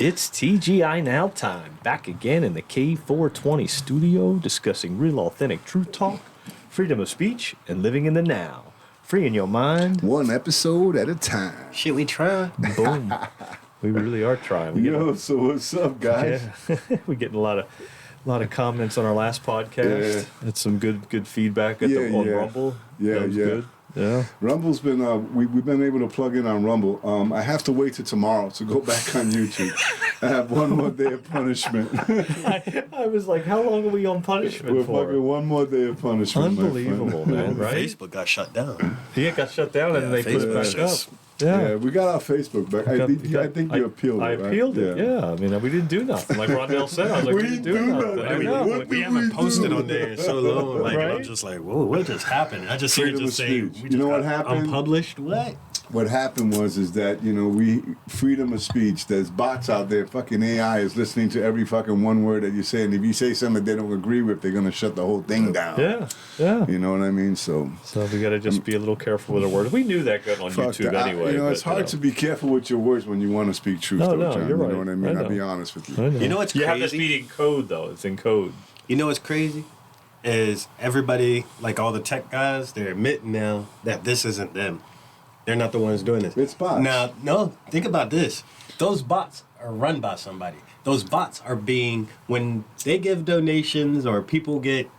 It's TGI Now time. Back again in the K420 studio, discussing real, authentic truth talk, freedom of speech, and living in the now. Freeing your mind. One episode at a time. Shit, we try. Boom. We really are trying. Yo, so what's up, guys? Yeah. We're getting a lot of comments on our last podcast. Yeah. Had some good feedback on Rumble. Yeah, that was good. Yeah. Rumble's been we've been able to plug in on Rumble. I have to wait till tomorrow to go back on YouTube. I have one more day of punishment. I was like, how long are we on punishment We're for? fucking one more day of punishment. Unbelievable, man, right? Facebook got shut down. Yeah, it got shut down and they put it back up. Yeah, we got our Facebook back. I think you appealed it. I appealed it, yeah. I mean, we didn't do nothing. Like Rondell said, I was like, we didn't do nothing. I mean, we haven't posted on there in so long. Like, Right? I'm just like, whoa, what just happened? I just hear it Freedom just of saying, speech. You know what happened? Unpublished? What? What happened is that, we freedom of speech, there's bots out there, fucking AI is listening to every fucking one word that you say, and if you say something that they don't agree with, they're gonna shut the whole thing down. Yeah. You know what I mean? So we got to just be a little careful with our words. We knew that going on YouTube anyway. It's hard to be careful with your words when you want to speak truth, No, John. you're right. You know what I mean? I know. I'll be honest with I you. know. You know what's You have crazy? to speak in code, though. It's in code. You know what's crazy? Is everybody, like all the tech guys, they're admitting now that this isn't them. They're not the ones doing this. It's bots. Now, no, think about this. Those bots are run by somebody. Those bots are when they give donations or people get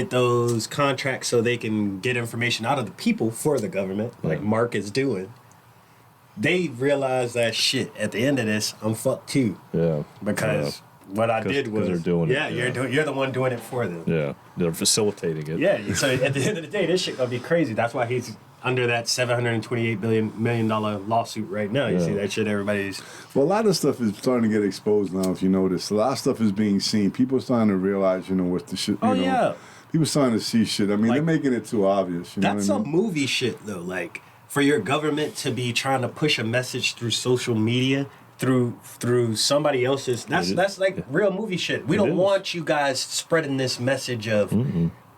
those contracts so they can get information out of the people for the government, like Mark is doing. They realize that shit, at the end of this, I'm fucked too. Yeah. Because what I did was... they're doing it. Yeah, you're the one doing it for them. Yeah. They're facilitating it. Yeah, so at the end of the day, this shit gonna be crazy. That's why he's under that $728 million lawsuit right now. You see that shit, everybody's... Well, a lot of stuff is starting to get exposed now, if you notice. A lot of stuff is being seen. People are starting to realize, what the shit, yeah. People are starting to see shit. I mean, they're making it too obvious. You know That's what I some mean? movie shit, though. Like, for your government to be trying to push a message through social media, through somebody else's... That's like real movie shit. We don't want you guys spreading this message of...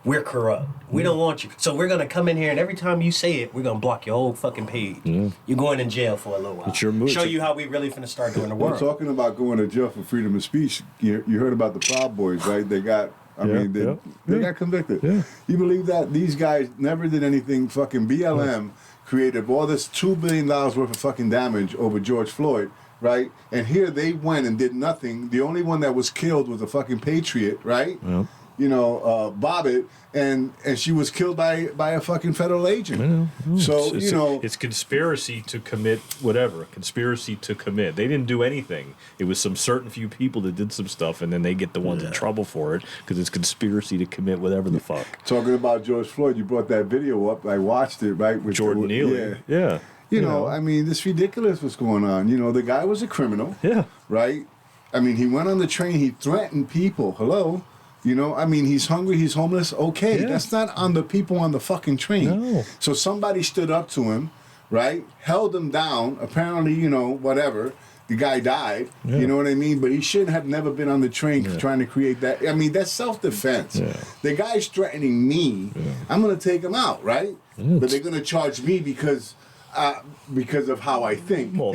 We're corrupt. We don't want you. So we're going to come in here, and every time you say it, we're going to block your whole fucking page. You're going in jail for a little while. It's your move. Show you how we really finna start doing the We're world. talking about going to jail for freedom of speech. You heard about the Proud Boys, right? They got... they got convicted. Yeah. You believe that? These guys never did anything. Fucking BLM created all this $2 billion worth of fucking damage over George Floyd, right? And here they went and did nothing. The only one that was killed was a fucking patriot, right? Yeah. Bobbitt, and she was killed by a fucking federal agent. I know. So, it's conspiracy to commit whatever. Conspiracy to commit. They didn't do anything. It was some certain few people that did some stuff, and then they get the ones in trouble for it because it's conspiracy to commit whatever the fuck. Talking about George Floyd, you brought that video up. I watched it, right? With Jordan Neely. Yeah. You know, I mean, this ridiculous what's going on. The guy was a criminal. Yeah. Right? I mean, he went on the train. He threatened people. Hello? I mean, he's hungry, he's homeless. Okay, that's not on the people on the fucking train. No. So somebody stood up to him, right? Held him down. Apparently, whatever. The guy died. Yeah. You know what I mean? But he shouldn't have never been on the train trying to create that. I mean, that's self-defense. Yeah. The guy's threatening me. Yeah. I'm going to take him out, right? Yeah, but they're going to charge me because of how I think. Well,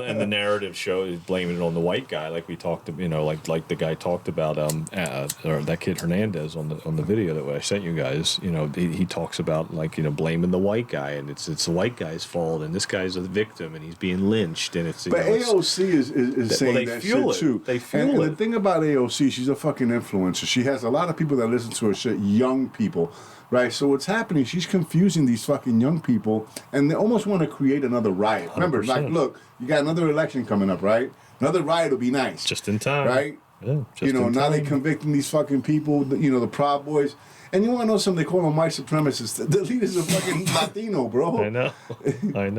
and the narrative show is blaming it on the white guy, like we talked, like the guy talked about, or that kid Hernandez on the video that I sent you guys. He talks about blaming the white guy, and it's the white guy's fault, and this guy's a victim, and he's being lynched, and it's. But AOC is saying that shit too. They feel and the thing about AOC, she's a fucking influencer. She has a lot of people that listen to her shit, young people. Right, so what's happening, she's confusing these fucking young people, and they almost want to create another riot. 100%. Remember, look, you got another election coming up, right? Another riot will be nice. Just in time. Right? Yeah, just in now time. they convicting these fucking people, the Proud Boys. And you want to know something? They call them white supremacists. The leader's a fucking Latino, bro. I know.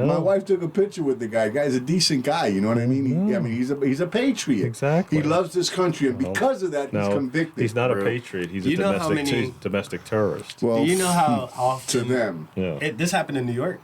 My wife took a picture with the guy. Guy's a decent guy, you know what I mean? He's a patriot. Exactly. He loves this country, and because of that, he's convicted. He's not a patriot. He's a domestic terrorist. Well, do you know how often to them? Yeah. This happened in New York?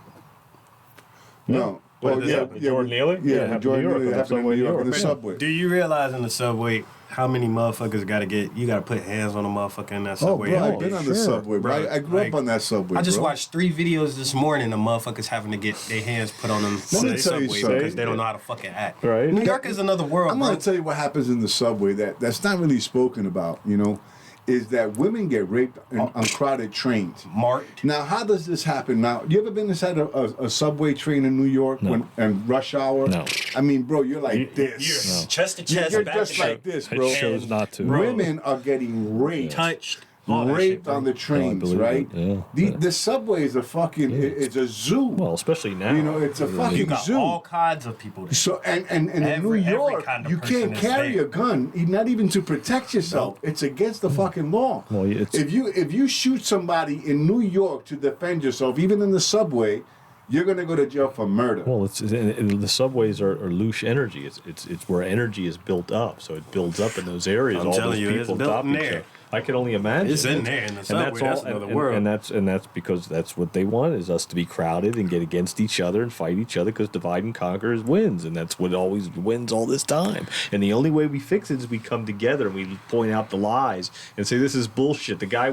No. Well, What yeah, happened? yeah, Jordan Neely? Yeah, Yeah, when happened Jordan in New York, Neely on the happened in subway New in York New in the York. subway. Do you realize in the subway how many motherfuckers got to get? You got to put hands on a motherfucker in that Oh, subway. bro, every I've been day. on the Sure. subway, bro. Bro, I grew like, up on that subway, I just bro. watched 3 videos this morning of motherfuckers having to get their hands put on them Let on me the tell you subway something. because they don't know how to fucking act. Right. New York is another world, I'm bro. gonna tell you what happens in the subway that's not really spoken about, you know, is that women get raped on crowded trains. Marked. Now, how does this happen? Now, you ever been inside a subway train in New York No. and rush hour? No. I mean, bro, you're like this. You're chest to chest. You're back just to like back. this, I bro. chose not to. Bro. Women are getting raped. Touched. All that shit, Raped bro. on the trains, believe right? it, yeah. The subway is a fucking, it's a zoo. Well, especially now. You know, it's a fucking You got zoo. all kinds of people there. So and in Every New York, kind of you person can't is carry there. a gun, not even to protect yourself. Nope. It's against the fucking law. Well, it's- if you shoot somebody in New York to defend yourself, even in the subway, you're gonna go to jail for murder. Well, the subways are loose energy. It's where energy is built up, so it builds up in those areas. I'm all telling those you, it's people built top in each there. other. I can only imagine. It's in there in the subway. That's another world. And that's because that's what they want, is us to be crowded and get against each other and fight each other, because divide and conquer wins, and that's what always wins all this time. And the only way we fix it is we come together and we point out the lies and say this is bullshit. The guy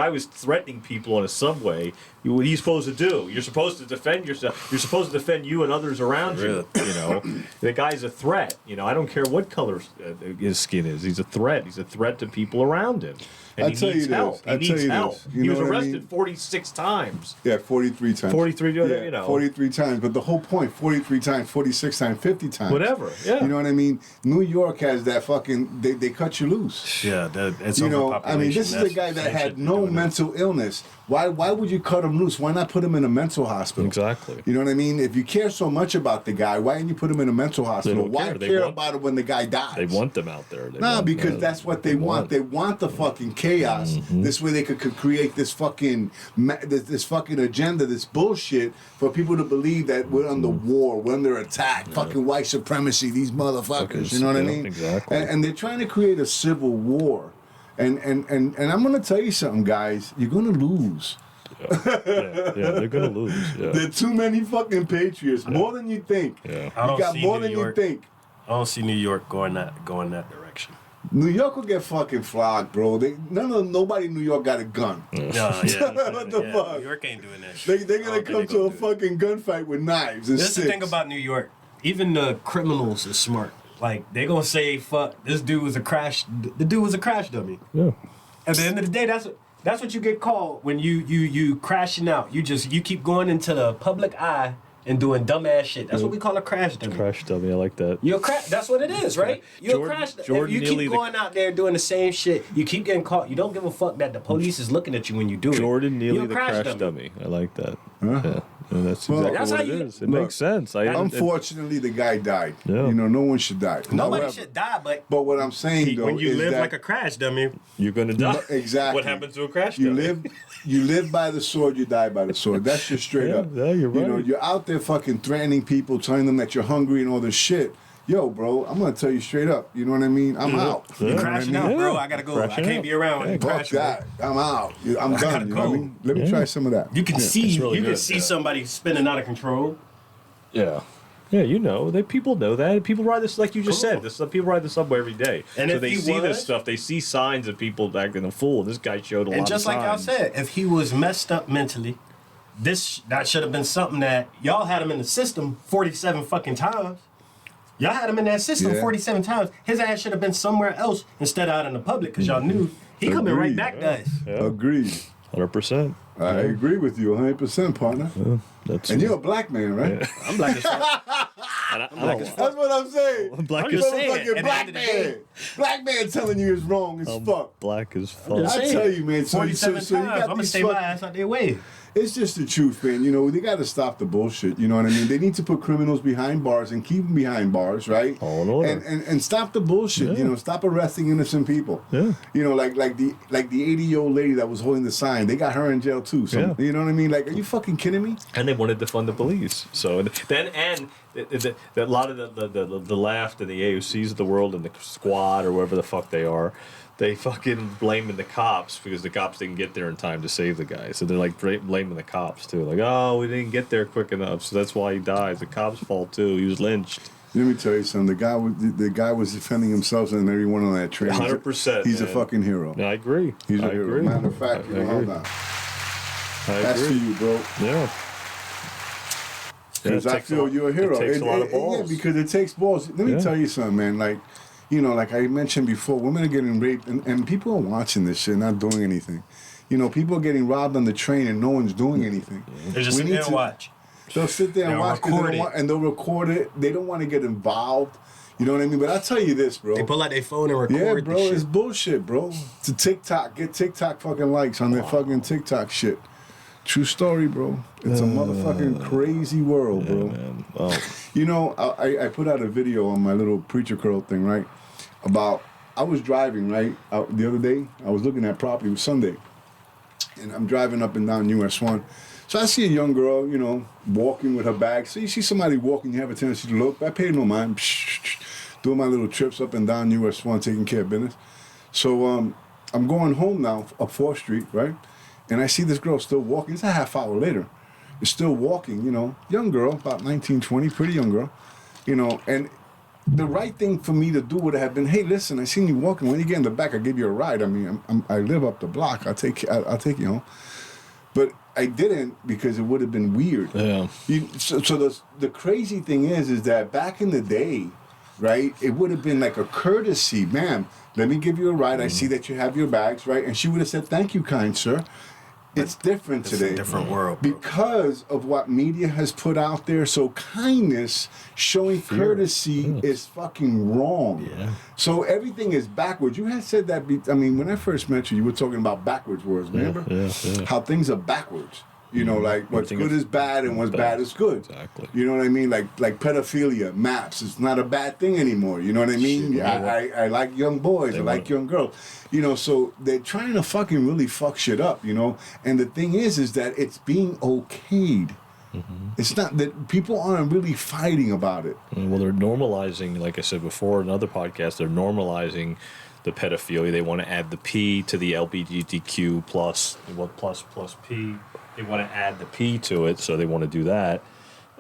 was threatening people on a subway. What are you supposed to do? You're supposed to defend yourself. You're supposed to defend you and others around you. You know, the guy's a threat. You know, I don't care what color his skin is. He's a threat. He's a threat to people around him. And he needs help. He needs help. He was arrested 46 times. Yeah, 43 times. 43, Yeah, you know. 43 times. But the whole point, 43 times, 46 times, 50 times. Whatever, yeah. You know what I mean? New York has that fucking, they cut you loose. Yeah, it's You know, overpopulation. I mean, this is a guy that had no mental illness. Why would you cut him loose? Why not put him in a mental hospital? Exactly. You know what I mean? If you care so much about the guy, why didn't you put him in a mental hospital? don't Why care. They care want- about it when the guy dies? They want them out there. Because that's what they want. They want the fucking chaos. This way they could create this fucking this fucking agenda, this bullshit for people to believe that we're under war, we're under attack, fucking white supremacy, these motherfuckers. You know what I mean? Exactly. And they're trying to create a civil war. And I'm gonna tell you something, guys. You're gonna lose. Yeah, they're gonna lose. Yeah. There are too many fucking patriots, more than you think. Yeah. I You don't got see more New than York. you think. I don't see New York going that direction. New York will get fucking flogged, bro. Nobody in New York got a gun. No, yeah. What the fuck? New York ain't doing that shit. They're I gonna don't come think to they a gonna do it. fucking gunfight with knives and This is sticks. the thing about New York. Even the criminals are smart. Like, they gonna say, fuck, this dude was a crash. The dude was a crash dummy. Yeah. At the end of the day, that's what you get called when you crashing out. You keep going into the public eye and doing dumbass shit. That's what we call a crash dummy. Crash dummy. I like that. You're a crash. That's what it is, right? You're a crash. If Jordan you Neely, keep going out there doing the same shit, you keep getting caught. You don't give a fuck that the police is looking at you when you do it. Jordan Neely, You're a the crash dummy. I like that. Yeah. And that's Well, exactly That's what how it you- is. It Look, makes sense. Unfortunately, the guy died. Yeah. You know, no one should die. Nobody However, should die, but But what I'm saying though when you is live that like a crash dummy, You're gonna die. exactly What happens to a crash you dummy? live by the sword, you die by the sword. That's just straight Yeah, up. yeah, you're You know, right. you're out there fucking threatening people, telling them that you're hungry and all this shit. Yo, bro, I'm gonna tell you straight up. You know what I mean? I'm out. You you're know what I crashing mean? out, bro. I gotta go. Crashing I can't out. be around when Yeah, you Fuck crash. bro. that. I'm out. I'm I done. gotta You know what I go. mean? Let me try some of that. You can see, it's really you can good, see yeah. somebody spinning out of control. Yeah. Yeah, you know, people know that. People ride this, like you just said. People ride the subway every day, And so if they he see this was- stuff. They see signs of people acting a fool. This guy showed a lot And of just like I signs. said, if he was messed up mentally, that should have been something that y'all had him in the system 47 fucking times. Y'all had him in that system Yeah. 47 times. His ass should have been somewhere else instead of out in the public, because y'all knew he coming right Agreed. back to us. Yeah. Agreed. 100%. I agree with you 100%, partner. That's And you're a black man, right? I'm black as fuck. That's what I'm saying. I'm black I'm as just Motherfucking saying, at the black end of the man. day- Black man telling you it's wrong as fuck. black as fuck. just I saying. tell you, man. So 47 you times. got I'm gonna these stay my ass out their way. It's just the truth, man. You know, they got to stop the bullshit. You know what I mean? They need to put criminals behind bars and keep them behind bars, right? All in order. And stop the bullshit. Yeah. You know, stop arresting innocent people. Yeah. You know, like the 80-year-old lady that was holding the sign. They got her in jail too. So Yeah. you know what I mean? Like, are you fucking kidding me? And they wanted to fund the police. So then, and a lot of the left and the AOCs of the world and the squad or whatever the fuck they are, they fucking blaming the cops because the cops didn't get there in time to save the guy. So they're like blaming the cops too. Like, oh, we didn't get there quick enough, so that's why he died. It's the cops' fault too. He was lynched. Let me tell you something. The guy was defending himself and everyone on that train. 100%. He's a fucking hero. I agree. He's a hero. Agree. Matter of fact, hold on. That's for you, bro. Yeah. Because I feel you're a hero. It takes a lot of balls. Yeah, because it takes balls. Let me tell you something, man. Like, like I mentioned before, women are getting raped, and people are watching this shit, not doing anything. People are getting robbed on the train, and no one's doing anything. They're just sitting there and watch. They'll sit there and watch, and they'll record it. They don't want to get involved. You know what I mean? But I'll tell you this, bro. They pull out their phone and record Yeah, bro, the shit. it's bullshit, bro. It's a TikTok. Get TikTok fucking likes on their fucking TikTok shit. True story, bro. It's a motherfucking crazy world, bro. Man. Oh. I put out a video on my little preacher curl thing, right? About, I was driving, right? The other day, I was looking at property. It was Sunday. And I'm driving up and down US 1. So I see a young girl, walking with her bag. So you see somebody walking, you have a tendency to look. I pay no mind. Doing my little trips up and down US 1, taking care of business. So I'm going home now, up 4th Street, right? And I see this girl still walking. It's a half hour later. It's still walking, young girl, about 19, 20, pretty young girl, and the right thing for me to do would have been, hey, listen, I seen you walking. When you get in the back, I'll give you a ride. I mean, I live up the block. I'll take you home. But I didn't because it would have been weird. Yeah. So the crazy thing is that back in the day, right, it would have been like a courtesy. Ma'am, let me give you a ride. I see that you have your bags, right? And she would have said, thank you, kind sir. It's different today. It's a different world, bro. Because of what media has put out there. So kindness, showing courtesy is fucking wrong. Yeah. So everything is backwards. You had said that, when I first met you, you were talking about backwards words, remember? Yeah. How things are backwards. Like what's good is bad and what's bad is good. Exactly. You know what I mean? Like pedophilia, maps. It's not a bad thing anymore. You know what I mean? I like young boys. I like young girls. So they're trying to fucking really fuck shit up, And the thing is that it's being okayed. Mm-hmm. It's not that people aren't really fighting about it. Well, they're normalizing, like I said before in other podcasts, they're normalizing the pedophilia. They want to add the P to the LGBTQ plus P. They want to add the P to it, so they want to do that.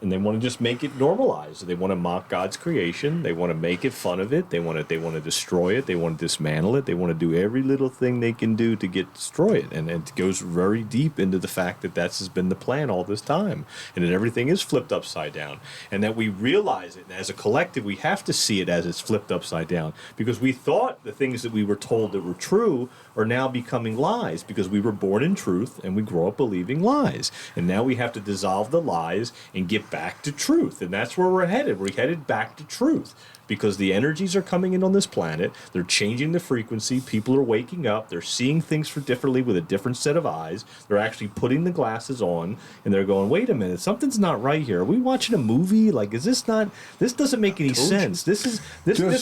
And they want to just make it normalized. They want to mock God's creation. They want to make it fun of it. They want to destroy it. They want to dismantle it. They want to do every little thing they can do to destroy it. And it goes very deep into the fact that that's has been the plan all this time. And that everything is flipped upside down. And that we realize it. And as a collective, we have to see it as it's flipped upside down. Because we thought the things that we were told that were true are now becoming lies. Because we were born in truth and we grow up believing lies. And now we have to dissolve the lies and get back to truth. And that's where we're headed. We're headed back to truth because the energies are coming in on this planet. They're changing the frequency. People are waking up. They're seeing things differently with a different set of eyes. They're actually putting the glasses on and they're going, wait a minute, something's not right here. Are we watching a movie? Like, is this not, this doesn't make any sense. This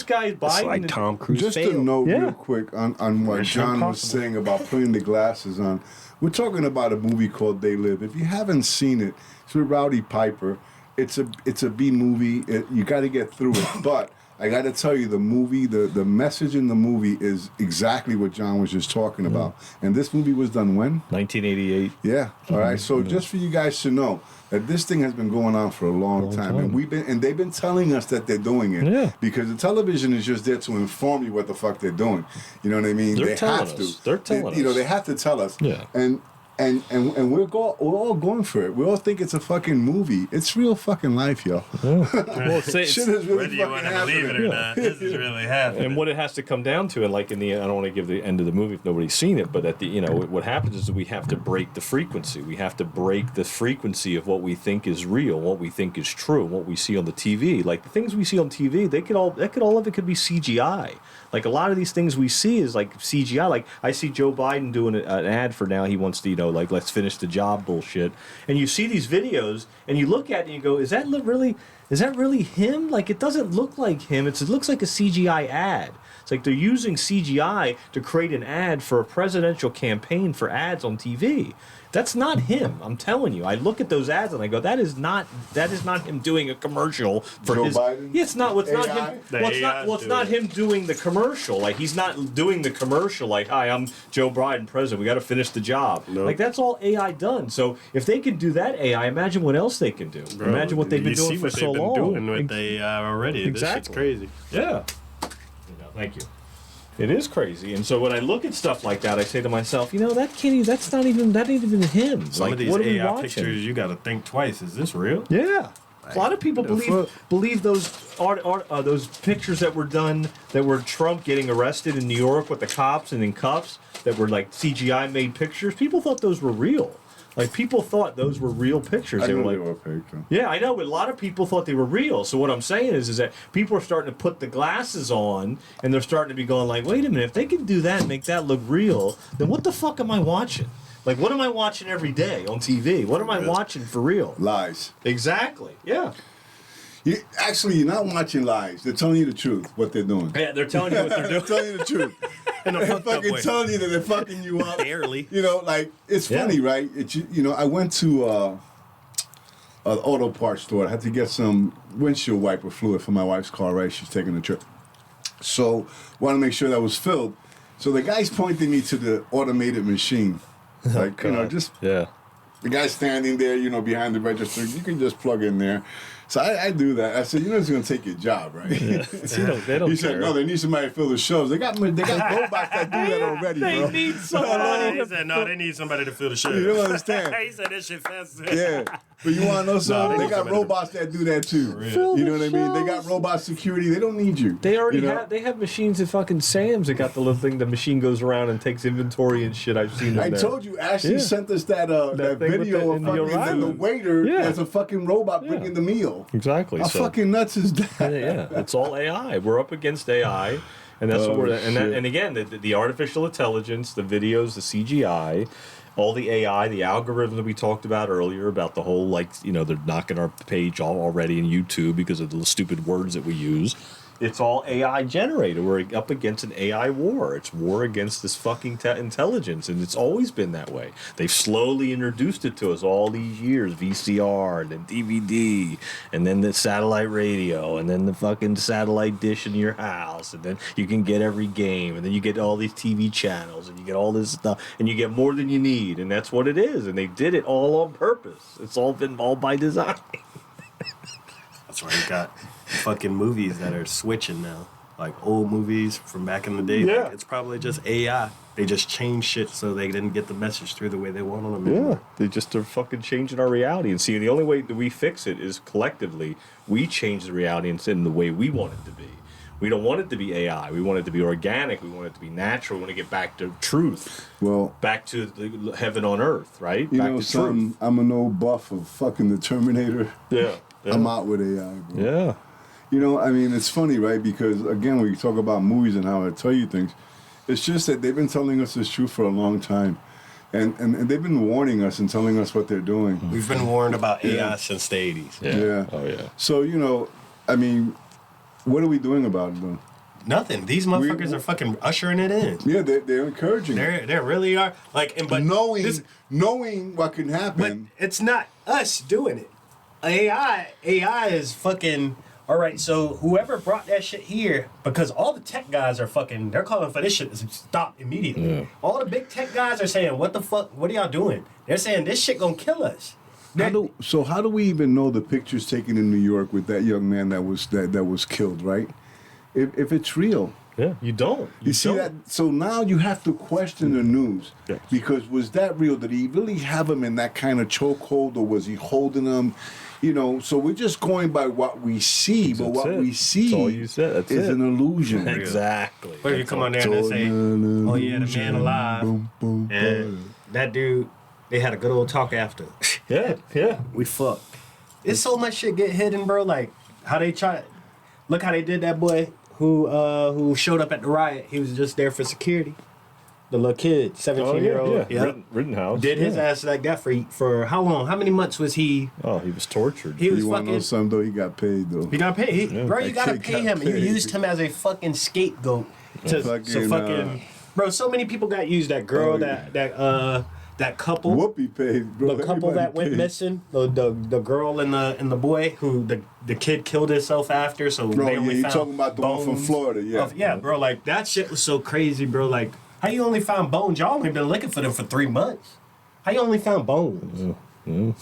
guy Biden. It's like Tom Cruise Just failed. a note real quick on what John was saying about putting the glasses on. We're talking about a movie called They Live. If you haven't seen it, it's with Rowdy Piper. It's a B movie. You got to get through it. But I got to tell you, the movie, the message in the movie is exactly what John was just talking about. And this movie was done when? 1988. Yeah. All right. So just for you guys to know that this thing has been going on for a long time. And they've been telling us that they're doing it. Yeah. Because the television is just there to inform you what the fuck they're doing. You know what I mean? They're telling us. They're telling us. They have to tell us. Yeah. And we're all going for it. We all think it's a fucking movie. It's real fucking life, yo. Yeah. Well, shit is really whether you want to believe it or not, this is really happening. And what it has to come down to, and like in the, I don't want to give the end of the movie if nobody's seen it, but at the, what happens is that we have to break the frequency. We have to break the frequency of what we think is real, what we think is true, what we see on the TV. Like the things we see on TV, all of it could be CGI. Like a lot of these things we see is like CGI. Like I see Joe Biden doing an ad for now. He wants to, like let's finish the job bullshit. And you see these videos and you look at it and you go, is that really him? Like it doesn't look like him. It looks like a CGI ad. It's like they're using CGI to create an ad for a presidential campaign for ads on TV. That's not him. I'm telling you. I look at those ads and I go, that is not him doing a commercial for Joe his. Biden? Yeah, it's not. What's not AI? him? What's not him doing the commercial? Like he's not doing the commercial. Like, hi, I'm Joe Biden, president. We got to finish the job. Nope. Like that's all AI done. So if they can do that AI, imagine what else they can do. Bro, Imagine what they've been doing for so long. Doing with AI already. Exactly. This shit's crazy. Yeah. Thank you. It is crazy, and so when I look at stuff like that, I say to myself, that ain't even him. Some of these what are we AI watching? pictures, you got to think twice. Is this real? Yeah. A lot of people believe those those pictures that were done that were Trump getting arrested in New York with the cops and in cuffs that were like CGI made pictures. People thought those were real. Like people thought those were real pictures. They were fake. yeah, I know, but a lot of people thought they were real. So what I'm saying is that people are starting to put the glasses on, and they're starting to be going like, wait a minute, if they can do that and make that look real, then what the fuck am I watching? Like, what am I watching every day on TV? What am I watching for real? Lies. Exactly. Yeah. You're not watching lies. They're telling you the truth, what they're doing. Yeah, they're telling you what they're doing. They're telling you the truth. They're fucking telling you that they're fucking you up. Barely. It's funny, right? I went to an auto parts store. I had to get some windshield wiper fluid for my wife's car, right? She's taking a trip. So, want to make sure that was filled. So the guy's pointing me to the automated machine. Like, Yeah. the guy's standing there, behind the register. You can just plug in there. So I do that. I said, it's going to take your job, right? Yeah. They don't He said, no, they need somebody to fill the shelves. They got robots that do that already, bro. They need somebody. He said, no, they need somebody to fill the show. You don't understand. He said, this shit fast. Yeah. But you want to know something? they They got need robots that do that too. Fill You know the what I mean? They got shelves. robot security. They don't need you. They already have machines at fucking Sam's that got the little thing. The machine goes around and takes inventory and shit. I've seen them I there. told you, Ashley Yeah. sent us that That thing with video of the fucking Orion. the waiter Yeah. as a fucking robot Yeah. bringing the meal. Exactly. How fucking nuts is that? Yeah, it's all AI. We're up against AI, and that's what we're. And again, the artificial intelligence, the videos, the CGI, all the AI, the algorithm that we talked about earlier about the whole they're knocking our page already in YouTube because of the stupid words that we use. It's all AI generated. We're up against an AI war. It's war against this fucking intelligence, and it's always been that way. They've slowly introduced it to us all these years, VCR, and then DVD, and then the satellite radio, and then the fucking satellite dish in your house, and then you can get every game, and then you get all these TV channels, and you get all this stuff, and you get more than you need, and that's what it is, and they did it all on purpose. It's all been all by design. That's why you got fucking movies that are switching now. Like old movies from back in the day. Yeah. Like, it's probably just AI. They just changed shit so they didn't get the message through the way they wanted them. Yeah, they just are fucking changing our reality. And see, the only way that we fix it is collectively we change the reality and send it the way we want it to be. We don't want it to be AI. We want it to be organic. We want it to be natural. We want to get back to truth. Well, back to the heaven on earth, right? you back know to something? truth. I'm an old buff of fucking the Terminator. Yeah. I'm out with AI, bro. Yeah. It's funny, right? Because, again, when you talk about movies and how I tell you things, it's just that they've been telling us this truth for a long time. And they've been warning us and telling us what they're doing. We've been warned about AI since the 80s. Yeah. Oh, yeah. So, what are we doing about it, though? Nothing. These motherfuckers are fucking ushering it in. Yeah, they're encouraging it. They really are. But knowing what can But happen. it's not us doing it. AI is fucking. All right, so whoever brought that shit here, because all the tech guys are fucking, they're calling for this shit to stop immediately. Yeah. All the big tech guys are saying, what the fuck, what are y'all doing? They're saying this shit gonna kill us. How do we even know the pictures taken in New York with that young man that was killed, right? If it's real. Yeah. You don't. You see that? So now you have to question the news. Yeah. Because was that real? Did he really have him in that kind of chokehold, or was he holding him? So we're just going by what we see, but what we see That's all you said. That's is it. an illusion. Exactly. But if you come on there and they say, oh yeah, the man alive, and that dude, they had a good old talk after. Yeah. Yeah. We fucked. It's so much shit get hidden, bro. Like how they look how they did that boy who showed up at the riot. He was just there for security. The little kid, 17-year-old. Yeah. Rittenhouse. Did his ass like that for how long? How many months was he? Oh, he was tortured. He was You want to know fucking. something, though? He got paid, though. He got paid. Bro, you That gotta kid pay got him. You paid. used him as a fucking scapegoat. Bro, so many people got used. That girl, that couple. Whoopi paid, bro. The couple that went missing, the girl and the boy who the kid killed himself after. So Bro, they only you found talking about the one from Florida, yeah. Bro, like that shit was so crazy, bro. Like, how you only found bones? Y'all only been looking for them for 3 months. How you only found bones? And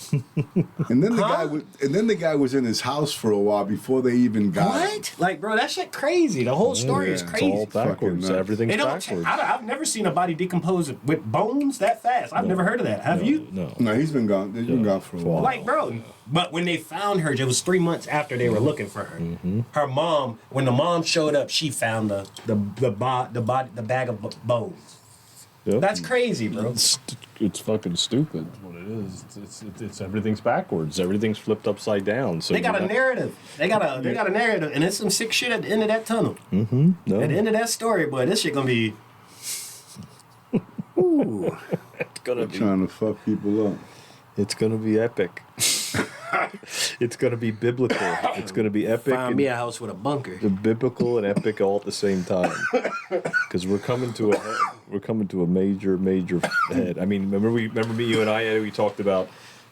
then the guy was in his house for a while before they even got him. What? Like, bro, that shit crazy. The whole story is It's crazy. It's all backwards. Everything's backwards. I've never seen a body decompose with bones that fast. I've never heard of that. Have you? No, he's been gone. He's been gone for a while. Like, bro, but when they found her, it was 3 months after they were looking for her. Her mom, when the mom showed up, she found the bag of bones. Yep. That's crazy, bro. It's fucking stupid. That's what it is. It's everything's backwards. Everything's flipped upside down. So they got a narrative. They got a narrative, and there's some sick shit at the end of that tunnel. No. At the end of that story, boy, this shit gonna be. Ooh. It's gonna be Trying to fuck people up. It's gonna be epic. It's gonna be biblical. It's gonna be epic. Find me a house with a bunker. Biblical and epic all at the same time. Because we're coming to a major head. I mean, remember me, you and I, Eddie, we talked about,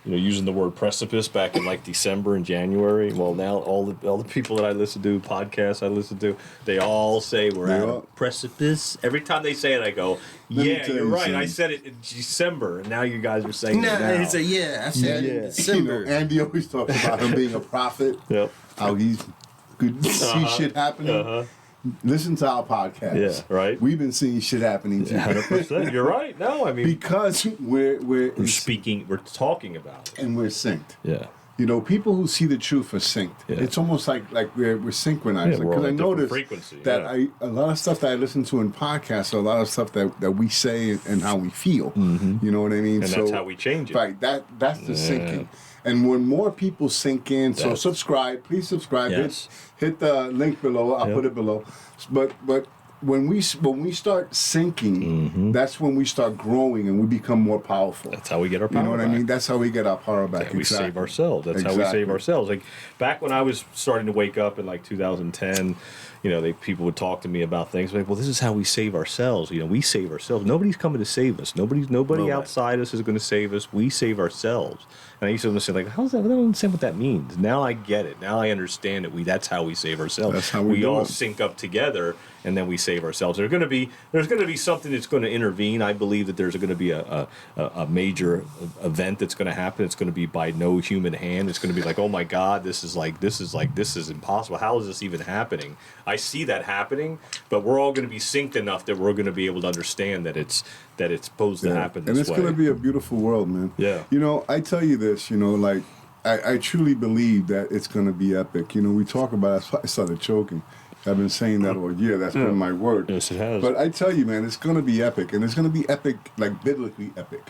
using the word precipice back in like December and January. Well, now all the people that I listen to, podcasts I listen to, they all say we're at a precipice. Every time they say it, I go, yeah, you're right. I said it in December, and now you guys are saying it now. I said it in December. Andy always talks about him being a prophet. Yep. How he could see shit happening. Listen to our podcast. Yeah, right. We've been seeing shit happening too. 100%. You're right. No, I mean, because we're speaking, we're talking about it, and we're synced. Yeah. People who see the truth are synced. Yeah. It's almost like we're synchronized. Because I noticed that a lot of stuff that I listen to in podcasts, a lot of stuff that we say and how we feel. You know what I mean? And that's how we change it. Right. That's the syncing. And when more people sink in, so subscribe. Please subscribe. Yes. Hit the link below. I'll put it below. But when we start sinking, that's when we start growing and we become more powerful. That's how we get our power back. You know what I mean? That's how we get our power back. Yeah, we save ourselves. That's how we save ourselves. Like back when I was starting to wake up in like 2010, people would talk to me about things like, well, this is how we save ourselves. We save ourselves. Nobody's coming to save us. Nobody outside us is going to save us. We save ourselves. And I used to say, like, how's that? I don't understand what that means. Now I get it. Now I understand it. That's how we save ourselves. That's how we all sync up together, and then we save ourselves. There's going to be something that's going to intervene. I believe that there's going to be a major event that's going to happen. It's going to be by no human hand. It's going to be like, oh my God, this is impossible. How is this even happening? I see that happening, but we're all going to be synced enough that we're going to be able to understand that it's supposed to happen this way. And it's going to be a beautiful world, man. Yeah. I tell you this, like, I truly believe that it's going to be epic. We talk about it. I started choking. I've been saying that all year. That's been my word. Yes, it has. But I tell you, man, it's going to be epic. And it's going to be epic, like biblically epic.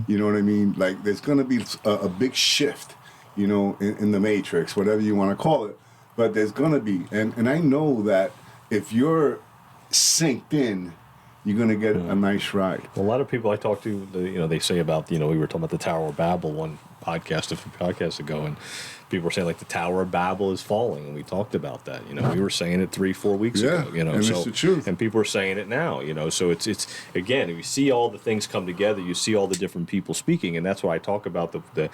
You know what I mean? Like, there's going to be a big shift, in the Matrix, whatever you want to call it. But there's going to be. And I know that if you're synced in, you're going to get a nice ride. Well, a lot of people I talk to, they say about, we were talking about the Tower of Babel one podcast a few podcasts ago, and people were saying like the Tower of Babel is falling, and we talked about that. We were saying it 3-4 weeks ago. And so it's the truth. And people are saying it now. So it's again, if you see all the things come together, you see all the different people speaking, and that's why I talk about the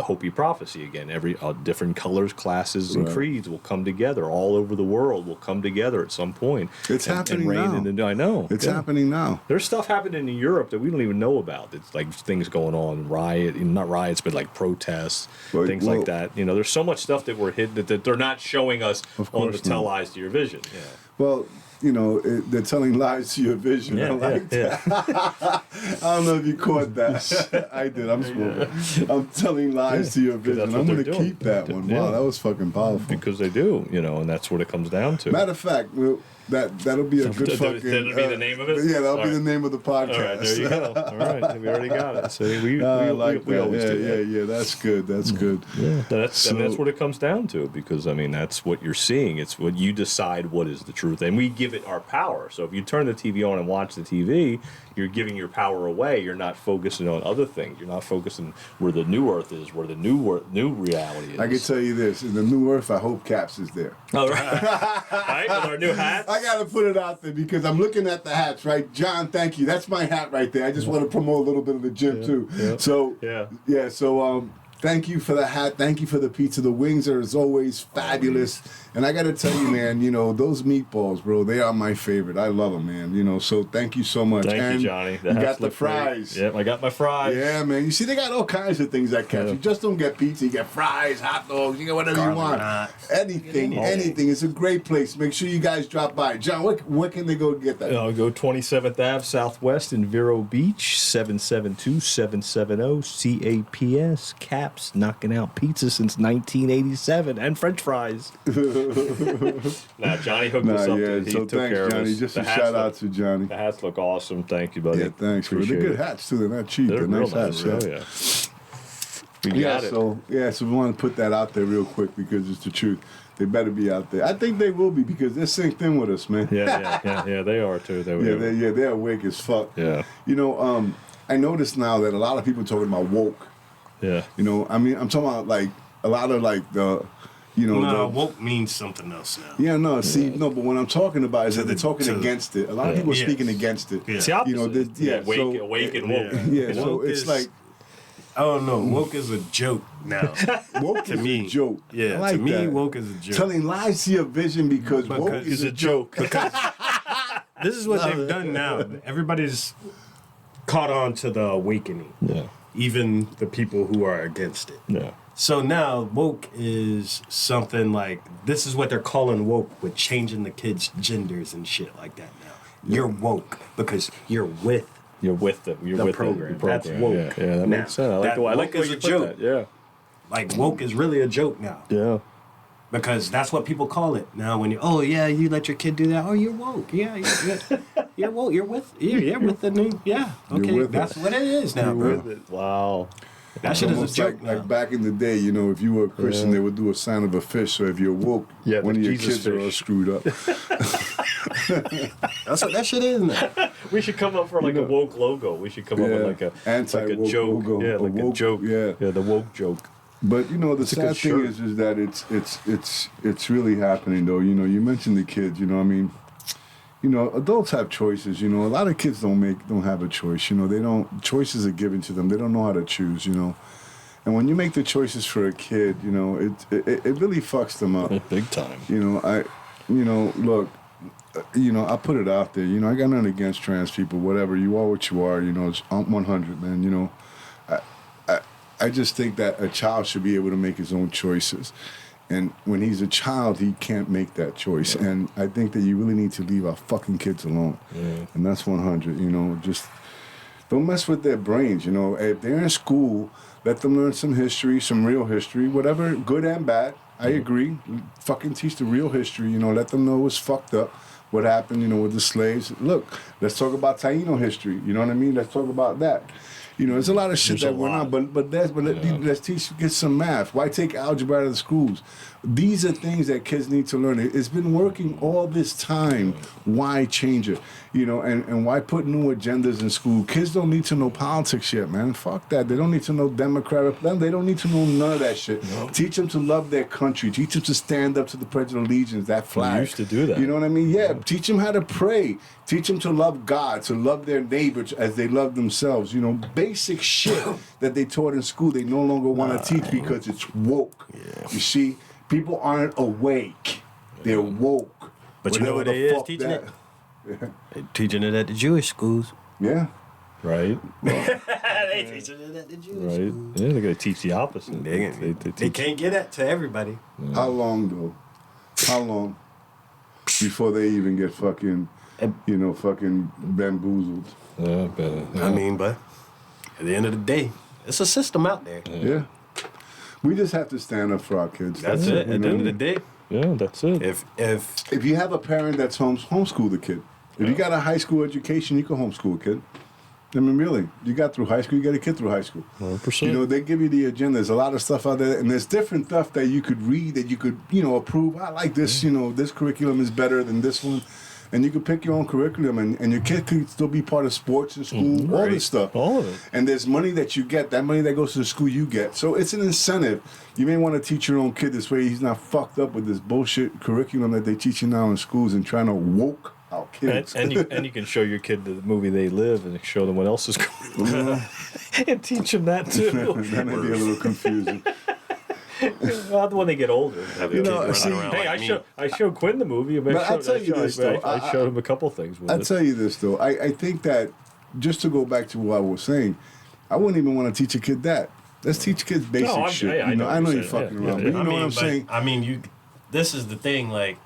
Hopi prophecy again. Every different colors, classes, and creeds will come together all over the world. Will come together at some point. It's happening now. I know it's happening now. There's stuff happening in Europe that we don't even know about. It's like things going on, not riots, but like protests, things like that. There's so much stuff that we're hidden that they're not showing us on the Tell Lies to Your Vision. Yeah. Well, they're telling lies to your vision. I like that. I don't know if you caught that. I did. I'm smoking. I'm telling lies to your vision. I'm going to keep that one. Wow, that was fucking powerful. Because they do, and that's what it comes down to. Matter of fact, that'll be a good fucking... That'll be the name of it? Yeah, that'll be the name of the podcast. All right, there you go. All right, we already got it. So we always do. Yeah, that's good. That's good. Yeah. Did that's what it comes down to, because I mean that's what you're seeing. It's what you decide what is the truth, and we give it our power. So if you turn the TV on and watch the TV, you're giving your power away. You're not focusing on other things. You're not focusing where the new Earth is, where the new reality is. I can tell you this: in the new Earth, I hope Caps is there. All right, right, with our new hats. I gotta put it out there because I'm looking at the hats, right? John, thank you. That's my hat right there. I just want to promote a little bit of the gym too. Yeah. So yeah. So thank you for the hat. Thank you for the pizza. The wings are as always fabulous. And I got to tell you, man, you know, those meatballs, bro, they are my favorite. I love them, man. You know, so thank you so much. Thank you, Johnny. You got the fries. Yep, I got my fries. Yeah, man. You see, they got all kinds of things that catch. You just don't get pizza. You get fries, hot dogs. You get whatever you want. Anything. It's a great place. Make sure you guys drop by. John, where can they go get that? Go 27th Ave Southwest in Vero Beach, 772-770 CAPS. Caps, knocking out pizza since 1987, and French fries. Johnny hooked us up. Yeah, He so took thanks, care Johnny. of us. Just The a hats shout look- out to Johnny. The hats look awesome. Thank you, buddy. Yeah, thanks. Bro. They're Appreciate good it. hats too. They're not cheap. They're They're real nice hats. nice. We got it. So we want to put that out there real quick because it's the truth. They better be out there. I think they will be because they're synced in with us, man. Yeah, they are too. They're awake as fuck. Yeah. You know, I notice now that a lot of people talking about woke. Yeah. You know, I mean, I'm talking about like a lot of like the, you know, No, woke means something else now. Yeah, no, see, no, but what I'm talking about is that they're talking to- against it. A lot of people are speaking against it. Yeah. It's the opposite. You know, awake and woke. Yeah, so Woke it's is- like I don't know. Woke is a joke now. woke To is me. a joke. Yeah, I like to me, that. woke is a joke. Telling lies to your vision because woke Because is a joke. This is what they've done now. Everybody's caught on to the awakening. Yeah. Even the people who are against it. Yeah. So now woke is something like this is what they're calling woke with changing the kids' genders and shit like that now. You're woke because you're with You're with them. You're the with program. The That's woke. Yeah, that Now, makes sense. I like that the way woke is you a put joke. that. Yeah. like woke is really a joke now. Yeah. Because that's what people call it now. When you you let your kid do that. Oh, you're woke. Yeah, you're woke. You're with the new. Yeah, okay, with that's it. what it is now, You're bro. with it. Wow. That shit is a Almost joke now. like back in the day, you know, if you were a Christian, they would do a sign of a fish. So if you're woke, Yeah, one the of your Jesus kids are all fish. screwed up. That's what that shit is now. We should come up for like a woke logo. We should come up with Yeah, like a anti-woke joke. logo. Yeah, A like a woke- joke. yeah. the woke joke. But you know, the a sad good thing shirt. is that it's really happening though. You know, you mentioned the kids. You know, I mean, you know, adults have choices. You know, a lot of kids don't have a choice. You know, they don't. Choices are given to them. They don't know how to choose. You know, and when you make the choices for a kid, you know, it really fucks them up. Big time. You know, look, you know, I put it out there. You know, I got nothing against trans people. Whatever, you are what you are. You know, it's 100, man. You know, I just think that a child should be able to make his own choices. And when he's a child, he can't make that choice. Yeah. And I think that you really need to leave our fucking kids alone. Yeah. And that's 100, you know, just don't mess with their brains, you know. If they're in school, let them learn some history, some real history, whatever, good and bad. I agree. Fucking teach the real history, you know, let them know what's fucked up, what happened, you know, with the slaves. Look, let's talk about Taino history, you know what I mean? Let's talk about that. You know, there's a lot of shit that went on, but let's teach kids some math. Why take algebra out of the schools? These are things that kids need to learn. It's been working all this time. Why change it? You know, and why put new agendas in school? Kids don't need to know politics yet, man. Fuck that. They don't need to know Democrat. They don't need to know none of that shit. No. Teach them to love their country. Teach them to stand up to the Pledge of Allegiance, that flag. We used to do that. You know what I mean? Yeah. Teach them how to pray. Teach them to love God, to love their neighbors as they love themselves. You know, basic shit that they taught in school, they no longer want to teach because it's woke. Yeah. You see, people aren't awake. They're woke. But you know what they is teaching it? Yeah. They're teaching it at the Jewish schools. Yeah. Right. They teaching it at the Jewish schools. Yeah, they're going to teach the opposite. They can't get that to everybody. Yeah. How long, though? How long before they even get fucking bamboozled? Yeah, better. Yeah. I mean, but at the end of the day, it's a system out there. Yeah. We just have to stand up for our kids. That's it. At the end of the day. Yeah, that's it. If you have a parent that's homeschool the kid. If you got a high school education, you can homeschool a kid. I mean, really, you got through high school, you got a kid through high school. 100%. You know, they give you the agenda. There's a lot of stuff out there, and there's different stuff that you could read, that you could, approve. I like this, this curriculum is better than this one. And you could pick your own curriculum, and your kid could still be part of sports in school, all this stuff. All of it. And there's money that you get, that money that goes to the school you get. So it's an incentive. You may want to teach your own kid this way. He's not fucked up with this bullshit curriculum that they teach you now in schools and trying to woke our kids. And you can show your kid the movie They Live and show them what else is going on. And teach them that too. That may be a little confusing. Well, when they get older. I showed Quinn the movie. But I'll tell you this, though. I showed him a couple things with I'll tell you this, though. I think that, just to go back to what I was saying, I wouldn't even want to teach a kid that. Let's teach kids basic shit. I know you're fucking around, but you know what I'm saying? I mean, this is the thing, like,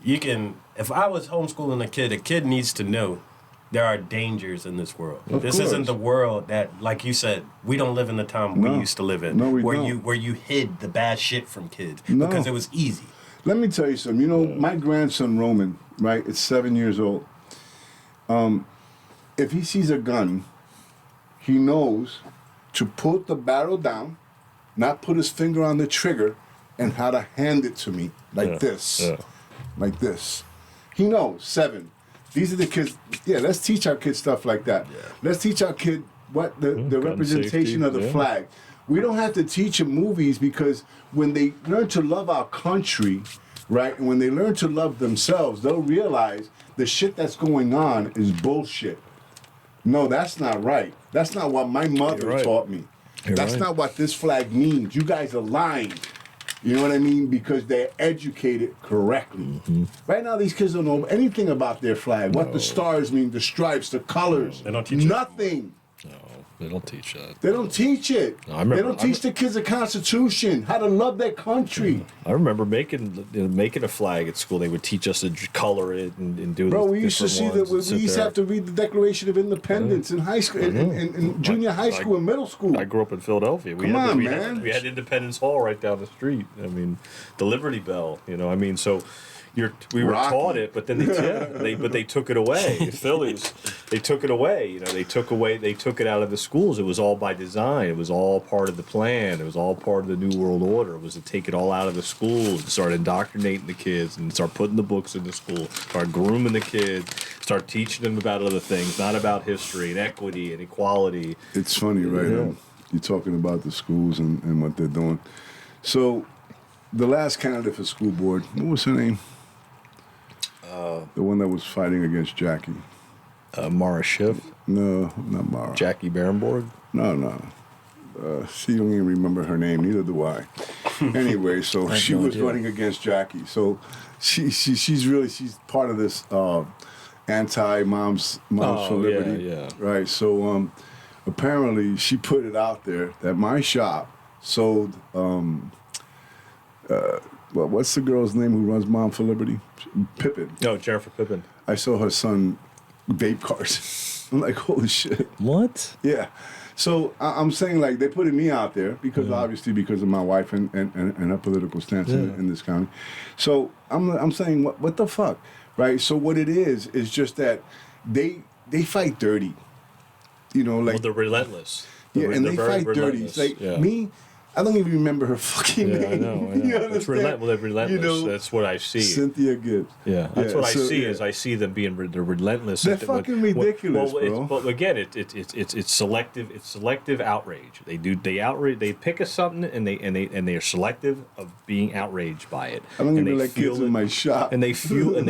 you can, if I was homeschooling a kid needs to know there are dangers in this world. This isn't the world that, like you said, we don't live in the time we used to live in. No, we where don't. where you hid the bad shit from kids No. because it was easy. Let me tell you something. You know, my grandson Roman, right? It's 7 years old. If he sees a gun, he knows to put the barrel down, not put his finger on the trigger, and how to hand it to me like this, like this. He knows. 7. These are the kids. Yeah, let's teach our kids stuff like that. Yeah. Let's teach our kid what the representation of the flag. We don't have to teach them movies, because when they learn to love our country, right, and when they learn to love themselves, they'll realize the shit that's going on is bullshit. No, that's not right. That's not what my mother taught me. That's not what this flag means. You guys are lying. You know what I mean? Because they're educated correctly. Right now, these kids don't know anything about their flag, what the stars mean, the stripes, the colors. They don't teach nothing. No, they don't teach that. They don't teach it. No, they don't teach the kids the Constitution, how to love their country. I remember making a flag at school. They would teach us to color it and do. Bro, we used to see that. We used to have to read the Declaration of Independence in high school, in junior high school and middle school. I grew up in Philadelphia. We had Independence Hall right down the street. I mean, the Liberty Bell. I mean, so. We were taught it, but then they took it away. The Phillies, they took it away. They took it out of the schools. It was all by design. It was all part of the plan. It was all part of the New World Order. It was to take it all out of the schools and start indoctrinating the kids and start putting the books in the school, start grooming the kids, start teaching them about other things, not about history and equity and equality. It's funny, right? Yeah. You're talking about the schools and what they're doing. So, the last candidate for school board, what was her name? The one that was fighting against Jackie. Mara Schiff? No, not Mara. Jackie Barenborg? No. She don't even remember her name, neither do I. Anyway, so she was running against Jackie. So she's part of this anti-moms for liberty. Yeah. Right. So apparently she put it out there that my shop sold what's the girl's name who runs Mom for Liberty? Pippin. No, Jennifer Pippin. I saw her son vape cards. I'm like, holy shit. What? Yeah. So I'm saying, like, they're putting me out there because obviously because of my wife and her political stance in this county. So I'm saying, what the fuck, right? So what it is just that they fight dirty. Like they're relentless. And they fight dirty. It's like me. I don't even remember her fucking name. I know. You It's understand? they're relentless. That's what I see. Cynthia Gibbs. Yeah, that's what I see. Is I see them being they're relentless. They're fucking ridiculous, bro. But again, it's selective. It's selective outrage. They outrage. They pick us something and they are selective of being outraged by it. I don't even let kids in my shop. And they fuel it.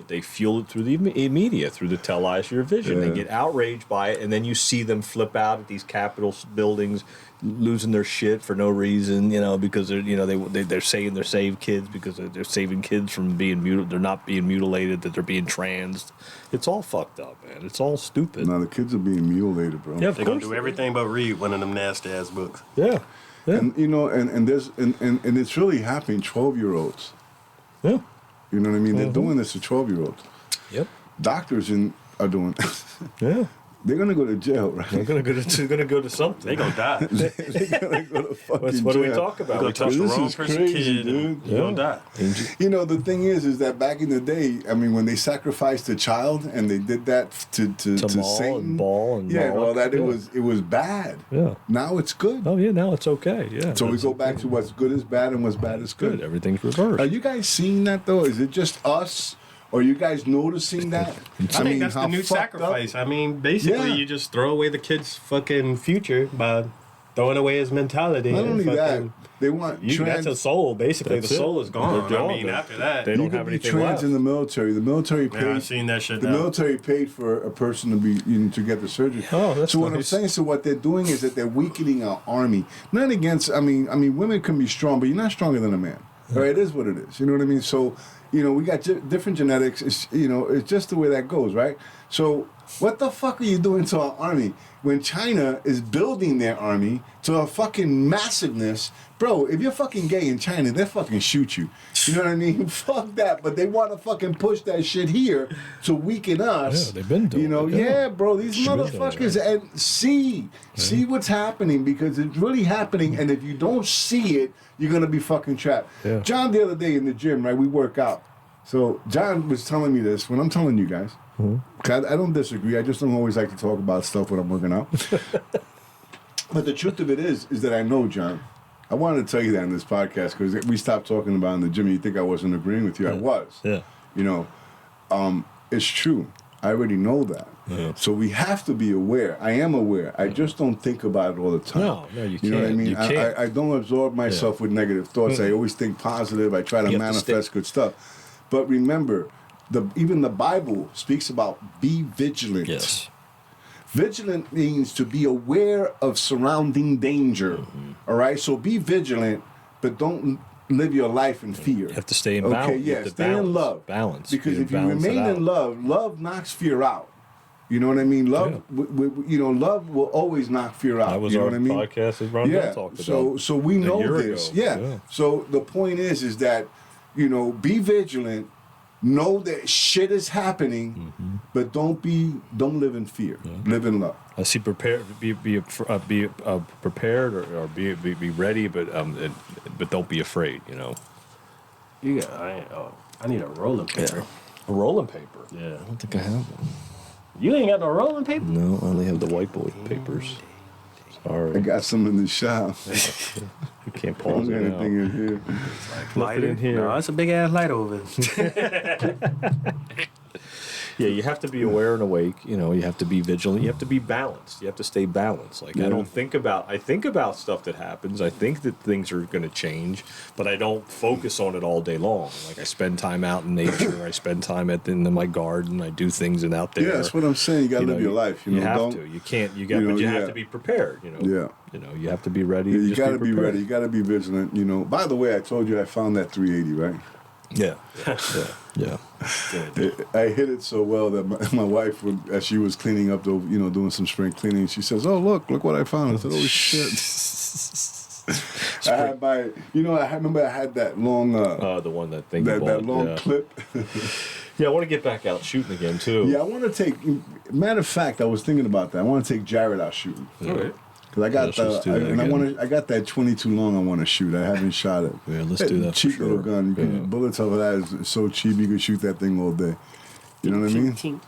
They fuel it through the media, through the TeLiesToYourVision. They get outraged by it, and then you see them flip out at these Capitol buildings, losing their shit for no reason, because they're saying they're saving kids because they're saving kids from being they're not being mutilated, that they're being transed. It's all fucked up, man. It's all stupid. No, the kids are being mutilated, bro. Yeah, They're gonna do everything but read one of them nasty ass books. Yeah. And and there's and it's really happening. 12-year-olds. Yeah. You know what I mean? They're doing this to 12-year-olds. Yep. Doctors are doing. Yeah. They're gonna go to jail, right? They're gonna go to something. They gonna die. They're gonna go to fucking What do we jail. talk about? Go We touch talk the this wrong is person, crazy, kid, dude. and you gonna die. You know, the thing is that back in the day, I mean, when they sacrificed a child and they did that to Maul Satan, and Baal and yeah, and all Moloch, that, it was bad. Yeah. Now it's good. Oh yeah, now it's okay. Yeah. So we go back to what's good is bad and what's bad is good. Everything's reversed. Are you guys seeing that though? Is it just us? Or are you guys noticing that? I think that's the how new fucked up- sacrifice. I mean, basically, Yeah. you just throw away the kid's fucking future by throwing away his mentality. Not and only that, fucking- they want that's a soul. Basically, That's the it. soul is gone. They're I gone. mean, after that, They you don't could have be anything trans left. in the military. The military paid. yeah, I've seen that shit. The now. military paid for a person to be to get the surgery. Oh, that's so what I'm nice. saying, so what they're doing is that they're weakening our army. Not against. I mean, women can be strong, but you're not stronger than a man. All right, it is what it is. You know what I mean? So, we got different genetics. It's it's just the way that goes, right? So, what the fuck are you doing to our army when China is building their army to a fucking massiveness? Bro, if you're fucking gay in China, they'll fucking shoot you. You know what I mean? Fuck that. But they want to fucking push that shit here to weaken us. Yeah, they've been doing it, yeah. Yeah, bro. These Shit, motherfuckers. yeah. And see what's happening, because it's really happening. And if you don't see it, you're going to be fucking trapped. Yeah. John, the other day in the gym, right, we work out. So John was telling me this when I'm telling you guys. 'Cause I don't disagree. I just don't always like to talk about stuff when I'm working out. But the truth of it is that I know, John. I wanted to tell you that in this podcast because we stopped talking about it in the gym. You think I wasn't agreeing with you? I was. Yeah. It's true. I already know that. Yeah. So we have to be aware. I am aware. I just don't think about it all the time. No, you You know what I can't. mean? You can't. I don't absorb myself with negative thoughts. I always think positive. I try to You have to manifest good stuff. But remember, even the Bible speaks about be vigilant. Yes. Vigilant means to be aware of surrounding danger. All right? So be vigilant, but don't live your life in fear. You have to stay in balance. Okay, You yeah, have to stay in love. Balance. Because if you balance it remain out. in love knocks fear out. You know what I mean? Love, love will always knock fear out. That was you know our what I mean? podcast that Ron Bell talked about. So we know year this. ago. Yeah. So the point is that, be vigilant. Know that shit is happening, but don't live in fear. Live in love. I see prepared. Be prepared or be ready, but don't be afraid. You got, I need a rolling paper. A rolling paper. Yeah. I don't think I have one. You ain't got no rolling paper? No, I only have the whiteboard papers. I Sorry, got some in the shop. you can't I pause don't it got now. anything in here. Nothing in here. No, it's a big ass light over there. Yeah, you have to be aware and awake. You have to be vigilant. You have to be balanced. You have to stay balanced. Like Yeah. I think about stuff that happens. I think that things are going to change, but I don't focus on it all day long. Like I spend time out in nature. I spend time in my garden. I do things out there. Yeah, that's what I'm saying. You gotta live your life. You have don't, to. You can't. You yeah. have to be prepared. Yeah. You have to be ready. Yeah, you Just gotta be prepared. ready. You gotta be vigilant. By the way, I told you I found that 380, right? Yeah. Yeah. I hit it so well that my wife, as she was cleaning up, doing some spring cleaning, she says, "Oh, look what I found." I said, "Oh shit!" I had I remember I had that long, The one that thing. that long yeah. clip. Yeah, I want to get back out shooting again too. Yeah, I want to take. Matter of fact, I was thinking about that. I want to take Jared out shooting. All right. Cause I got Let's just do that I again. I got that 22 long. I want to shoot. I haven't shot it. Yeah, let's do that for Cheap little sure. gun. Yeah. Bullets of that is so cheap. You can shoot that thing all day. You know what I mean?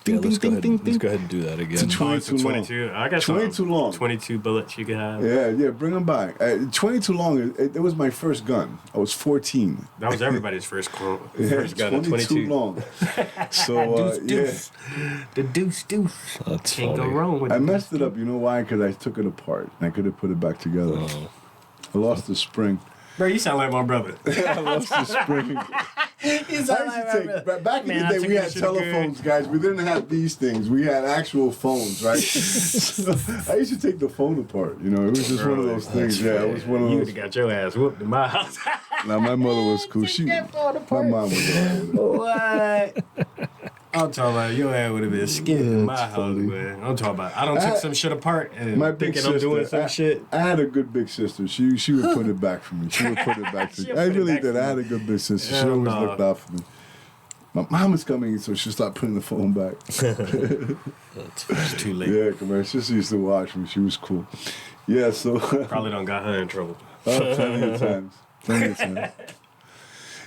Yeah, let's go ahead and do that again. It's 22 long. 22. I got 22 long. 22 bullets you can have. Yeah, bring them by. 22 long. It was my first gun. I was 14. That was everybody's first Yeah, first gun at 22. long. So Deuce. The deuce. That's Can't go funny. wrong with I it. messed it up. You know why? Because I took it apart. I could have put it back together. Oh. I lost the spring. Bro, you sound like my brother. I lost the spring. You Back in the day, we had telephones, guys. We didn't have these things. We had actual phones, right? So I used to take the phone apart. It was just one of those things. Yeah, it was one of You those. would have got your ass whooped in my house. Now my mother was cool. My mom was all right. What? I'm talking about your ass would have been skinny in my house, funny. man. I'm talking about I don't took some shit apart and My big thinking I'm doing sister. some shit. I had a good big sister. She would put it back for me. She would put it back for me. She'll I put it really back did. for I you. had a good big sister. She Hell always no. looked out for me. my mom is coming, so she'll start putting the phone back. It's too late. Yeah, come on. Sister used to watch me. She was cool. Yeah, so. Probably done got her in trouble. Plenty of times. Plenty of times.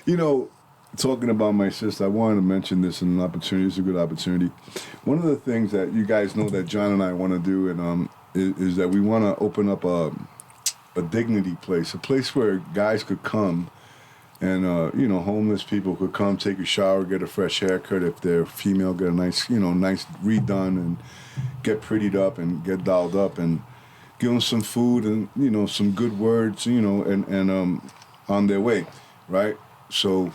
You know, talking about my sister, I wanted to mention this in an opportunity. It's a good opportunity. One of the things that you guys know that John and I want to do, and is that we want to open up a dignity place, a place where guys could come and, homeless people could come, take a shower, get a fresh haircut. If they're female, get a nice redone and get prettied up and get dolled up and give them some food and, some good words, and on their way, right? So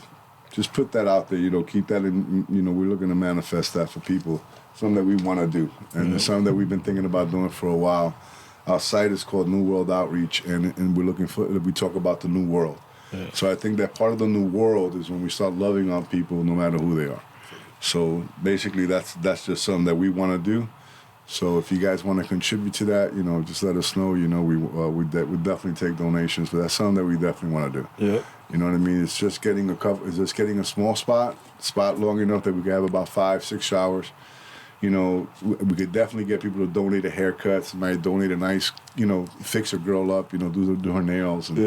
just put that out there, keep that in, we're looking to manifest that for people, something that we want to do. And it's something that we've been thinking about doing for a while. Our site is called New World Outreach, and we talk about the new world. Yeah. So I think that part of the new world is when we start loving on people no matter who they are. So basically that's just something that we want to do. So if you guys want to contribute to that, just let us know. We definitely take donations, but that's something that we definitely want to do. Yeah. You know what I mean? It's just getting a small spot long enough that we can have about 5-6 showers. We could definitely get people to donate a haircut. Somebody donate a nice, fix a girl up, do her nails. And,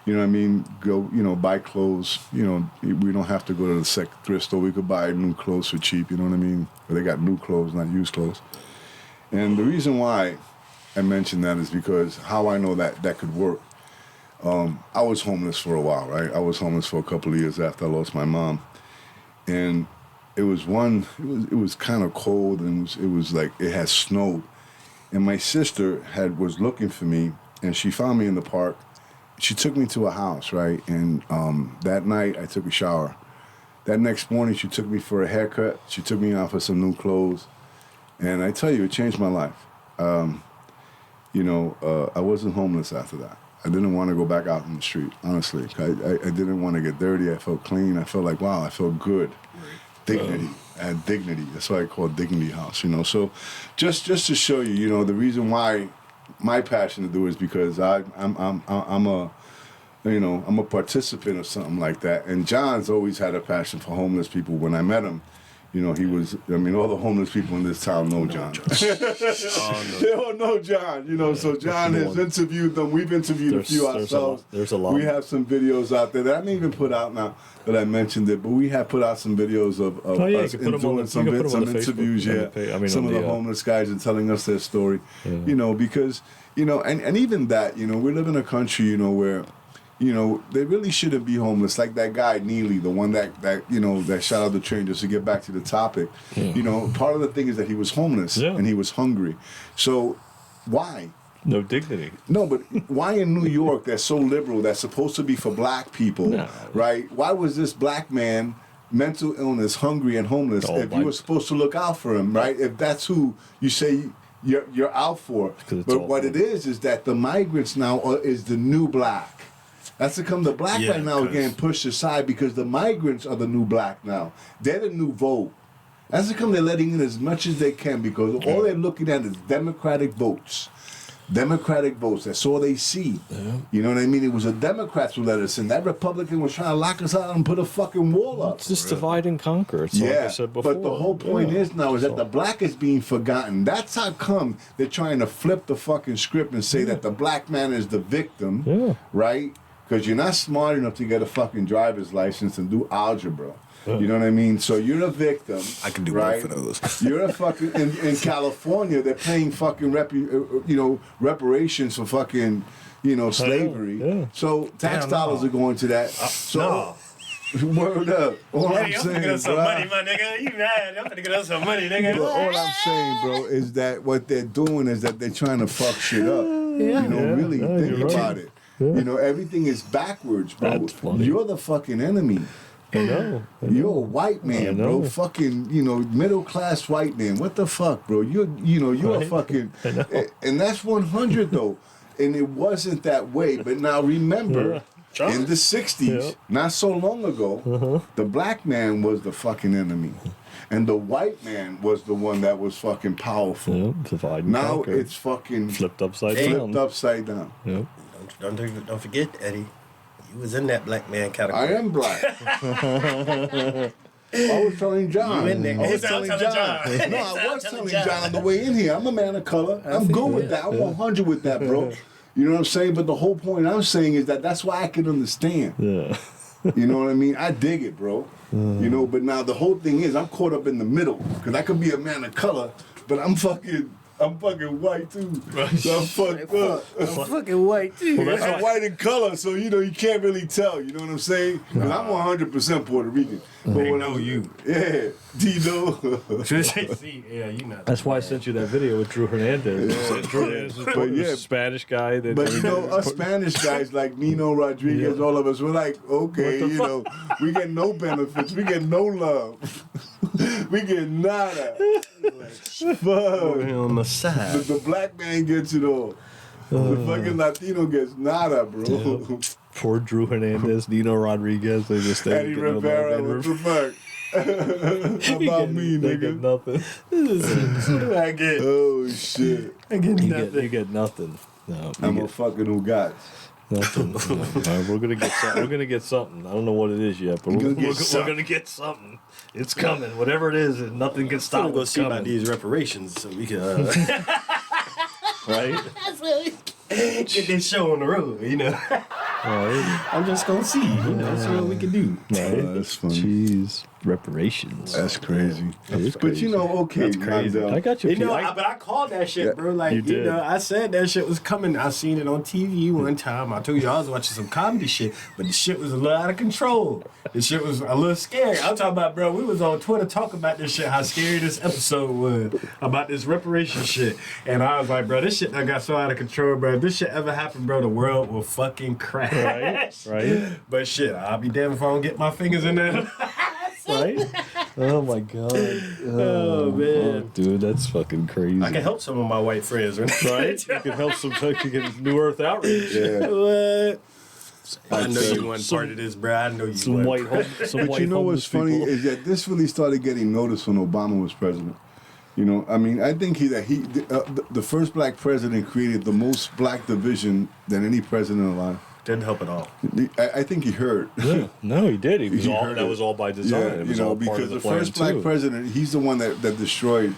you know what I mean? Go, buy clothes. We don't have to go to the thrift store. We could buy new clothes for cheap, you know what I mean? But they got new clothes, not used clothes. And the reason why I mention that is because how I know that could work. I was homeless for a while, right? I was homeless for a couple of years after I lost my mom. And it was kind of cold, and it was like it had snowed. And my sister was looking for me, and she found me in the park. She took me to a house, right? And that night I took a shower. That next morning she took me for a haircut. She took me out for some new clothes. And I tell you, it changed my life. I wasn't homeless after that. I didn't want to go back out in the street, honestly. I didn't want to get dirty. I felt clean. I felt like, wow, I felt good. Dignity. I had dignity. That's why I call it Dignity House, So just to show you, the reason why my passion to do it is because I'm a participant of something like that. And John's always had a passion for homeless people. When I met him, he was, all the homeless people in this town know John. They all know John, so John has interviewed them. We've interviewed a few ourselves. There's a lot. We have some videos out there that I didn't even put out now that I mentioned it, but we have put out some videos of us doing some interviews, some of the homeless guys and telling us their story, because, and even that, we live in a country, where they really shouldn't be homeless. Like that guy, Neely, the one that shot out the train, just to get back to the topic. Yeah. Part of the thing is that he was homeless and he was hungry. So why? No dignity. No, but why in New York that's so liberal, that's supposed to be for black people, right? Why was this black man, mental illness, hungry and homeless, if you were supposed to look out for him, right? If that's who you say you're out for. But what it is that the migrants now is the new black. That's become the black right now getting pushed aside because the migrants are the new black now. They're the new vote. That's become they're letting in as much as they can because all they're looking at is Democratic votes. Democratic votes. That's all they see. Yeah. You know what I mean? It was the Democrats who let us in. That Republican was trying to lock us out and put a fucking wall up. It's just divide and conquer. It's like I said before. But the whole point is now is that the black is being forgotten. That's how come they're trying to flip the fucking script and say that the black man is the victim, right? Because you're not smart enough to get a fucking driver's license and do algebra. You know what I mean? So you're a victim. I can do right? both of those. You're a fucking in California. They're paying fucking reparations for fucking slavery. So tax dollars are going to that. Word up. All I'm saying, get us some money, my nigga. You mad? I'm gonna get us some money, nigga. But all I'm saying, bro, is that what they're doing is that they're trying to fuck shit up. Really think about it. Everything is backwards, bro. You're the fucking enemy. I know. You're a white man, bro. Fucking, middle class white man. What the fuck, bro? You're a fucking, and that's 100 though. And it wasn't that way. But now remember, in the 60s, not so long ago, the black man was the fucking enemy. And the white man was the one that was fucking powerful. Now it's fucking flipped upside down. Yep. Don't forget, Eddie. You was in that black man category. I am black. I was telling John. You in there. I was He's telling out John. telling John. No, I was telling John on the way in here. I'm a man of color. I'm good with that. I'm 100 with that, bro. You know what I'm saying? But the whole point I'm saying is that that's why I can understand. Yeah. You know what I mean? I dig it, bro. You know, but now the whole thing is I'm caught up in the middle because I could be a man of color, but I'm fucking white too. So I'm fucked up. I'm fucking white too. Well, that's I'm white in color, so you know you can't really tell. You know what I'm saying? 'Cause I'm 100% Puerto Rican. But They when know you. Yeah, Dino. See, yeah, you know. That's why I sent you that video with Drew Hernandez. Drew Hernandez is But yeah. a Spanish guy. That But you know, us Spanish guys like Nino Rodriguez, all of us, we're like, okay, you know, we get no benefits, we get no love, we get nada. Like, fuck. On the side. The black man gets it all. The fucking Latino gets nada, bro. Poor Drew Hernandez, Nino Rodriguez. They just Eddie Rivera, what the fuck? How about me, They get nigga? nothing. What do I get? Oh shit! I get You get nothing. No, I'm you a fucking who got. nothing. We're gonna get something. We're gonna get something. I don't know what it is yet, but we're gonna get something. It's coming. Whatever it is, nothing can stop. I'm gonna go what's see about coming. these reparations so we can Right? get this show on the road, you know. Right. I'm just gonna see, you know, see what we can do. Right. That's funny. Jeez. Reparations. That's crazy. That is But you know, okay, That's crazy. Mandel. I got you. You know, I- but I called that shit, Yeah, bro. Like, you you, did. know, I said that shit was coming. I seen it on TV one time. I told you I was watching some comedy shit, but the shit was a little out of control. The shit was a little scary. I'm talking about, bro, we was on Twitter talking about this shit, how scary this episode was, about this reparation shit. And I was like, bro, this shit done got so out of control, bro. If this shit ever happened, bro, the world will fucking crash. Right. Right. But shit, I'll be damned if I don't get my fingers in there. Right. Oh my god. Oh, man. fuck, dude, that's fucking crazy. I can help some of my white friends, Right? You can help some. You can New Earth outreach. Yeah. What? I know you Some- weren't part of this, bro. I know you Some weren't. white. Some But white you know what's homeless funny people. is that this really started getting noticed when Obama was president. You know, I mean, I think the first black president created the most black division than any president alive. Didn't help at all. I think he heard. Yeah, no, he did. He was He all heard that it. was all by design. Yeah, It you was know, all part because of the the plan first black too. president, he's the one that destroyed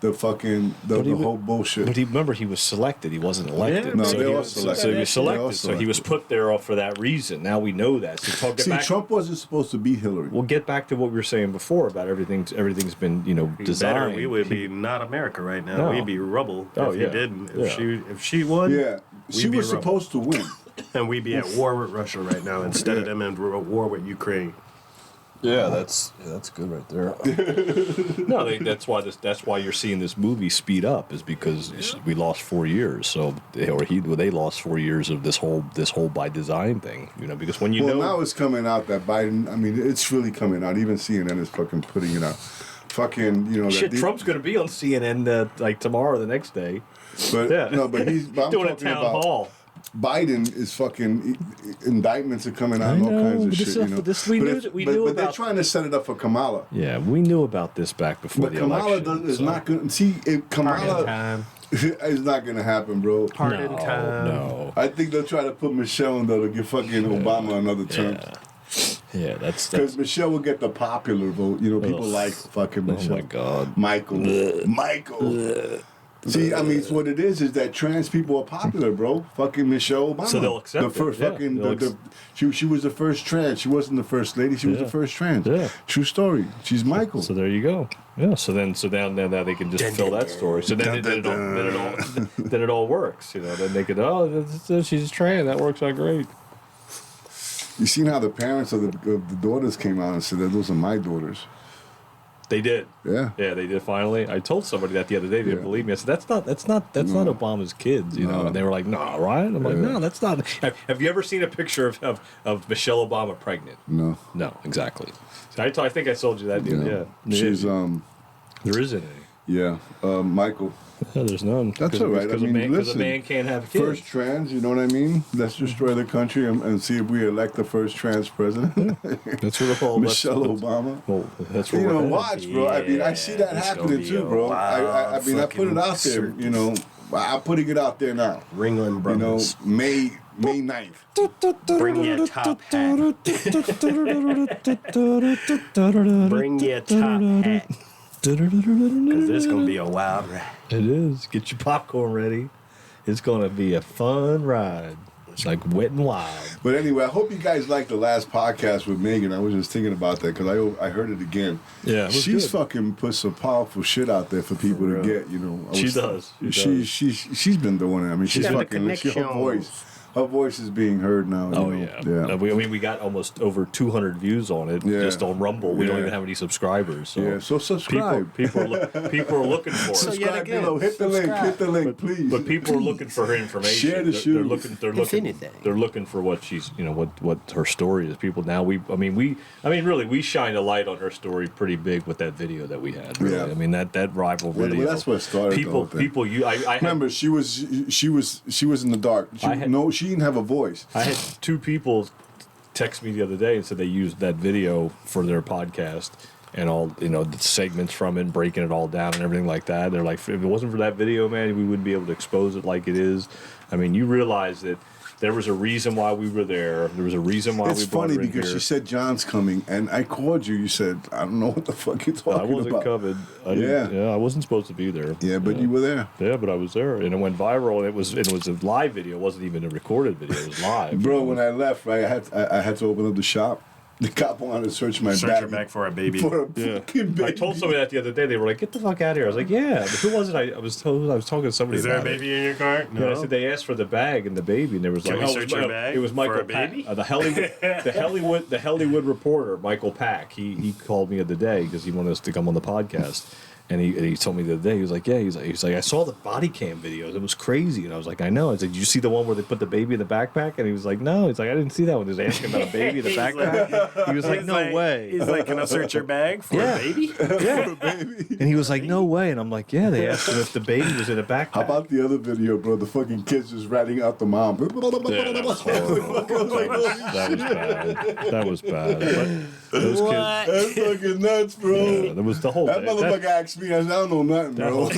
the fucking the he whole wa- bullshit. But remember, he was selected. He wasn't elected. Yeah, No, so they he all was, selected. So he was They all selected. So he was selected. put there for that reason. Now we know that. So talk See, back. Trump wasn't supposed to be Hillary. We'll get back to what we were saying before about everything's been designed. Better, we would be not America right now. No. We'd be rubble Oh, if yeah. he didn't. Yeah. If she won, Yeah, she we'd be was rubble. supposed to win. And we'd be at war with Russia right now instead of them in war with Ukraine. Yeah, that's good right there. No, that's why you're seeing this movie speed up is because we lost 4 years. So they lost 4 years of this whole by design thing. You know, because when you Well, know now it's coming out that Biden. I mean, it's really coming out. Even CNN is fucking putting it out. Fucking, you know. shit, that Trump's going to be on CNN like tomorrow, or the next day. But Yeah. no, but he's. But I'm Doing a talking town about hall. Biden is fucking indictments are coming out I and all know, kinds of but this shit. is- You know, this we but knew if- that- we but, knew but they're about- trying to set it up for Kamala. Yeah, we knew about this back before But the Kamala election. is so- not going to see if Pardon Kamala time. is not going to happen, bro. Pardon time. No. I think they'll try to put Michelle in there to give fucking Obama another term. Yeah, that's Because Michelle will get the popular vote. You know, people Ugh. like fucking oh Michelle. my god. Michael. See, I mean, what it is that trans people are popular, bro. Fucking Michelle Obama. So they'll accept the it, first yeah. fucking. They'll She was the first trans. She wasn't the first lady. She was Yeah. the first trans. Yeah. True story. She's Michael. So there you go. Yeah. So now they can just fill that story. So then it all works. You know. Then they could she's trans. That works out great. You seen how the parents of the daughters came out and said that those are my daughters. They did. Yeah. Yeah, they did finally. I told somebody that the other day. They didn't Yeah. believe me. I said, that's not Obama's kids, you know. No. And they were like, no, right? I'm like, Yeah. no, that's not. Have you ever seen a picture of Michelle Obama pregnant? No. No, exactly. So I think I told you that. Yeah. Yeah. She's There isn't any. Michael. Yeah, there's none. That's all right. Because I mean, a listen, man can't have kids. First trans, you know what I mean? Let's destroy the country and see if we elect the first trans president. That's what all. Michelle Obama. Well, that's what You we're know, headed. watch, bro. I mean, I see that it's gonna happening be too, a bro. I wild mean, I put it out there. fucking You know, I'm putting it out there now. Ringling You know, Brothers. May 9th. Bring your top hat. Bring your top hat. Because this going to be a wild ride. It is. Get your popcorn ready. It's going to be a fun ride. It's like Wet and Wild. But anyway, I hope you guys liked the last podcast with Megan. I was just thinking about that because I heard it again. Yeah, it was she's good. fucking put some powerful shit out there for people to get. You know, She does. She's been doing it. I mean, she's got the fucking. Her voice is being heard now. Oh, you yeah. know? We got almost over 200 views on it just on Rumble. We don't even have any subscribers. So, so subscribe. People are looking for it. So yet Subscribe again, below. Hit the link, please. But people are looking for her information. Share the They're shoes. They're looking for what she's, what her story is. People now we shine a light on her story pretty big with that video that we had. Really. Yeah. I mean that rival video. Well, that's what started. I remember she was in the dark. She didn't have a voice. I had two people text me the other day and said they used that video for their podcast and all, the segments from it, and breaking it all down and everything like that. They're like, if it wasn't for that video, man, we wouldn't be able to expose it like it is. I mean, you realize that there was a reason why we were there. There was a reason why it's we brought her in funny because here. she said John's coming, and I called you. You said, I don't know what the fuck you're talking about. I wasn't covered. I wasn't supposed to be there. Yeah, but you were there. Yeah, but I was there, and it went viral. And it was a live video. It wasn't even a recorded video. It was live. Bro, when I left, right, I had to open up the shop. The cop wanted to search my Search bag. your bag for a baby. For a fucking baby. I told somebody that the other day. They were like, "Get the fuck out of here!" I was like, "Yeah." But who was it? I was talking to somebody. Is there a about it. baby in your car? Yeah, No. I said they asked for the bag and the baby, and there was Can like, we oh, search your bag it was Michael for a baby? Pack, the Hollywood reporter, Michael Pack. He called me the other day because he wanted us to come on the podcast, and he told me the other day he was like, yeah, he's like, I saw the body cam videos. It was crazy, and I was like, I know. I was like, did you see the one where they put the baby in the backpack? And he was like, no. He's like, I didn't see that one. He was asking about a baby in the backpack. He was like, no way. He's like, can I search your bag for a baby? Yeah. And he was like, no way. And I'm like, yeah. They asked him if the baby was in a backpack. How about the other video, bro? The fucking kids just ratting out the mom. Yeah, that was horrible. That was bad. But those kids. That's fucking nuts, bro. Yeah, that was the whole That thing. motherfucker asked me, I said, I don't know nothing, bro.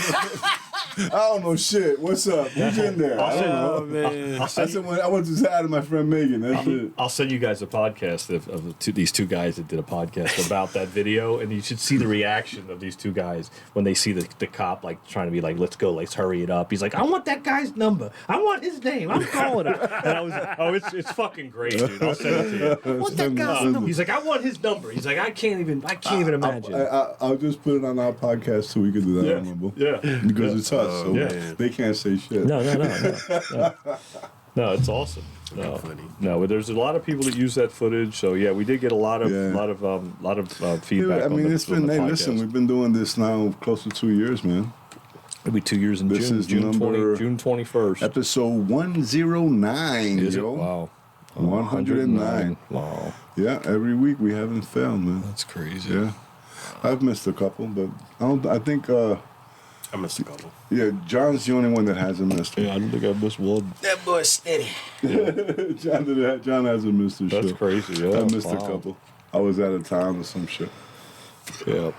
I don't know shit. What's up? Who's in there? I don't know. Oh, man. I said, I went to say hi to my friend Megan. That's it. I'll send you guys a podcast of these two guys that did a podcast about that video, and you should see the reaction of these two guys when they see the cop like trying to be like, let's go, let's hurry it up. He's like, I want that guy's number. I want his name. I'm calling him. And I was like, it's fucking great, dude. I'll send it to you. I want that guy's number. He's like, I want his number. He's like, I can't even imagine. I'll just put it on our podcast so we can do that on Rumble. Yeah. Because it's us, so they can't say shit. No, it's awesome. No, but there's a lot of people that use that footage. So yeah, we did get a lot of feedback. I mean, it's been. Hey, listen, we've been doing this now close to 2 years, man. It'll be 2 years in This June. is June number- 21st. Episode 109, Is it? yo. Wow. 109. Wow. Yeah, every week we haven't failed, man. That's crazy. Yeah. I've missed a couple, but I think I missed a couple. yeah, John's the only one that hasn't missed it. Yeah, I don't think I've missed one. That boy's steady. John hasn't missed a show. That's crazy. Yeah. I missed a Wow. couple. I was out of town or some shit. Yeah.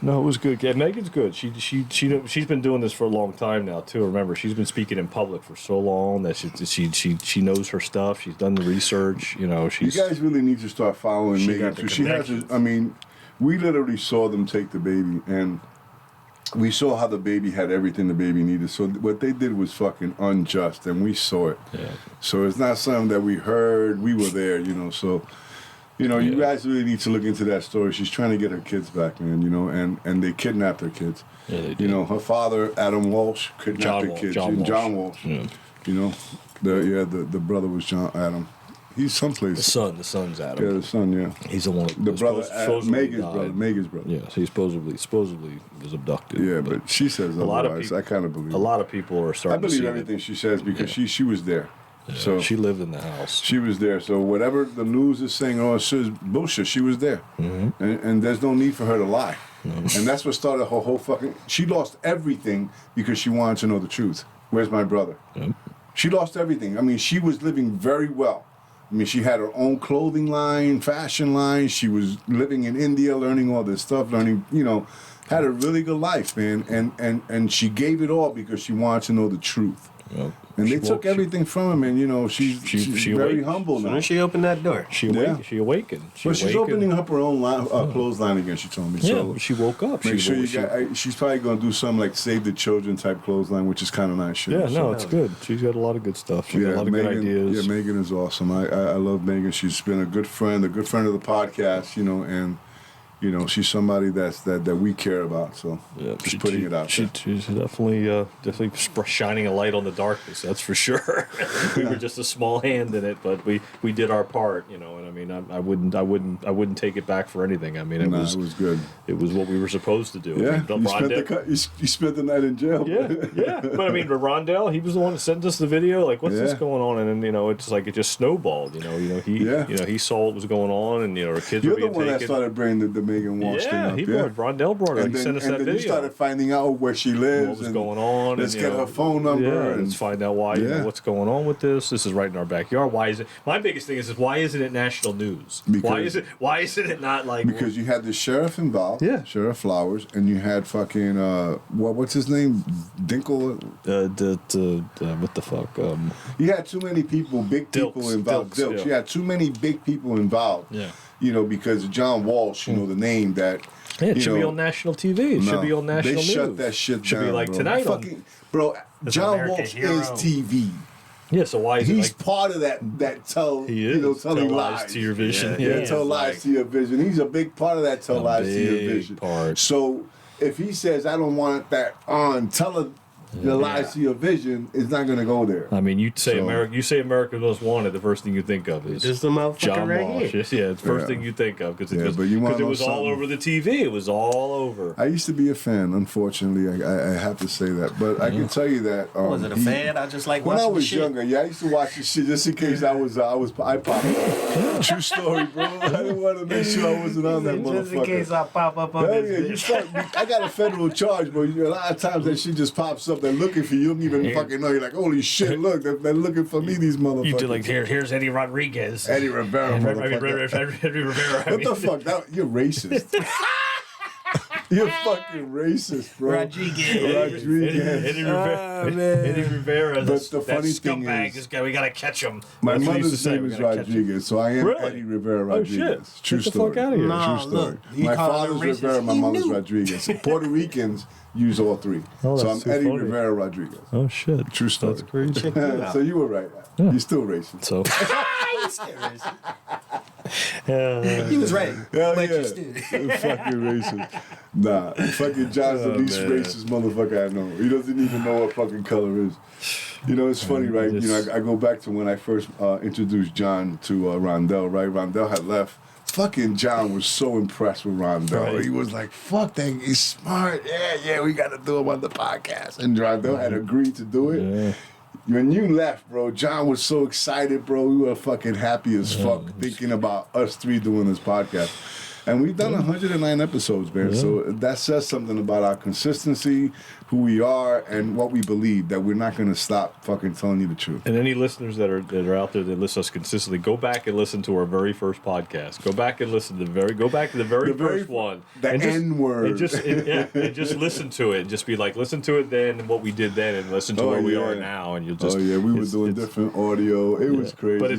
No, it was good. Yeah, Megan's good. She's been doing this for a long time now too. Remember, she's been speaking in public for so long that she knows her stuff. She's done the research. You guys really need to start following She Megan. got the So she has. I mean, we literally saw them take the baby, and we saw how the baby had everything the baby needed. So what they did was fucking unjust, and we saw it. Yeah. So it's not something that we heard. We were there, So, you guys really need to look into that story. She's trying to get her kids back, man. And they kidnapped her kids. Yeah, they did. Her father, Adam Walsh, kidnapped the kids. John Walsh. Yeah. The brother was Adam. He's someplace. The son's Adam. Yeah, the son. Yeah. He's the one. The brother, supposedly Megan's died. brother. Megan's brother. Yeah, so he supposedly was abducted. Yeah, but she says a lot of otherwise. people, I kind of believe. A lot of people are I starting to believe see everything she says because she was there. Yeah, So she lived in the house. she was there. So whatever the news is saying, it's just bullshit. She was there, and there's no need for her to lie. And that's what started her whole fucking. She lost everything because she wanted to know the truth. Where's my brother? Yep. She lost everything. I mean, she was living very well. I mean, she had her own clothing line, fashion line. She was living in India, learning all this stuff, had a really good life, man. And she gave it all because she wanted to know the truth. Yep. And they She took woke- everything from him, and you know she's she very awaked. humble now. When she opened that door. She Yeah. she awakened. She But she's awakened. opening up her own clothesline again. She told me. Yeah, So she woke up. make sure you she, got. She's probably gonna do some like Save the Children type clothesline, which is kind of nice. Shit. Yeah, So- no, it's good. She's got a lot of good stuff. She's got a lot of Megan, good ideas. Yeah, Megan is awesome. I love Megan. She's been a good friend of the podcast, you know, and you know, she's somebody that we care about. So just putting it out there. She's definitely shining a light on the darkness. That's for sure. We were just a small hand in it, but we did our part, you know. And I mean, I wouldn't take it back for anything. I mean, it was good. It was what we were supposed to do. Yeah, I mean, you spent the night in jail. yeah. But I mean, Rondell, he was the one that sent us the video. Like, what's this Yeah. going on? And then you know, it's like it just snowballed. You know, he saw what was going on, and you know, our kids You're were being the one taken. that started bringing the Megan Walsh thing up. Rondell brought it. And He sent us that then video. you started finding out where she lives. What was and going on? Let's and, get her phone number. Yeah, and let's find out why. You know, what's going on with this? This is right in our backyard. Why is it? My biggest thing is why isn't it national news? Why isn't it not like? Because you had the sheriff involved. Yeah. Sheriff Flowers, and you had fucking what's his name? Dinkle. What the fuck? You had too many people, big people Dilks, involved. Dilks, Dilks. yeah. You had too many big people involved. Yeah. You know, because of John Walsh, you know, the name that. Yeah, it you should be know, on national TV. It should be on national news. They shut that shit Should down. be like bro. tonight on. Fucking, bro, John American Walsh hero. is TV. Yeah, so why is He's it like part of that he is? telling Tell lies to your vision. Yeah, Yeah, tell lies to your vision. He's a big part of that tell A lies to your big vision. part. So if he says I don't want that on, tell the lies to your vision, it's not gonna go there. I mean, you say So- America's Most Wanted. The first thing you think of is Just the motherfucker John right Walsh. here. Yeah, it's the first Yeah. thing you think of because Yeah, but you wanna it know was all something? over the TV. It was all over. I used to be a fan. Unfortunately, I have to say that, but I can tell you that. Was it a fan? I just like When I watching was the shit. younger, I used to watch this shit just in case I popped up. True story, bro. I didn't want to make sure I wasn't on that Just in motherfucker. case I pop up on Hell this yeah, you bitch. fuck, I got a federal charge, bro. A lot of times that shit just pops up. They're looking for you. You don't even fucking know. You're like, holy shit, look, they're looking for me, these motherfuckers. You do like here's Eddie Rodriguez. Eddie Rivera, motherfucker. Eddie Rivera. What the fuck? You're racist. You're fucking racist, bro. Rodriguez. Eddie Rivera. Eddie Rivera. But the funny thing scumbag, is- this guy, we gotta catch him. My That's what he used to mother's say, name we is gotta catch him. Rodriguez, so I am Really? Eddie Rivera Oh, shit. Rodriguez. True Get the story. fuck outta here. Nah, True story. look, you My call him father's racist, Rivera, my he mother's knew. Rodriguez. Puerto Ricans use all three. Oh, So I'm that's too Eddie funny. Rivera Rodriguez. Oh shit. True story. That's crazy. So you were right. You're still racist. So He was right. Hell but yeah. you still. Fucking racist. Nah, fucking John's the least man. racist motherfucker I know. He doesn't even know what fucking color is. You know, it's funny, right? You know, I go back to when I first introduced John to Rondell, right? Rondell had left. Fucking John was so impressed with Rondell. Right. He was like, fuck that, he's smart. Yeah, we got to do him on the podcast. And Rondell had agreed to do it. yeah. When you left, bro, John was so excited, bro. We were fucking happy as fuck thinking about us three doing this podcast. And we've done 109 episodes, man. Yeah. So that says something about our consistency, who we are, and what we believe, that we're not going to stop fucking telling you the truth. And any listeners that are out there that listen to us consistently, go back and listen to our very first podcast. Go back and listen to the very first one. The And just- N-word. And just listen to it. Just be like, listen to it then and what we did then, and listen to Oh, where we yeah. are now, and you'll just. Oh yeah, we were it's- doing it's- different audio. It was crazy. But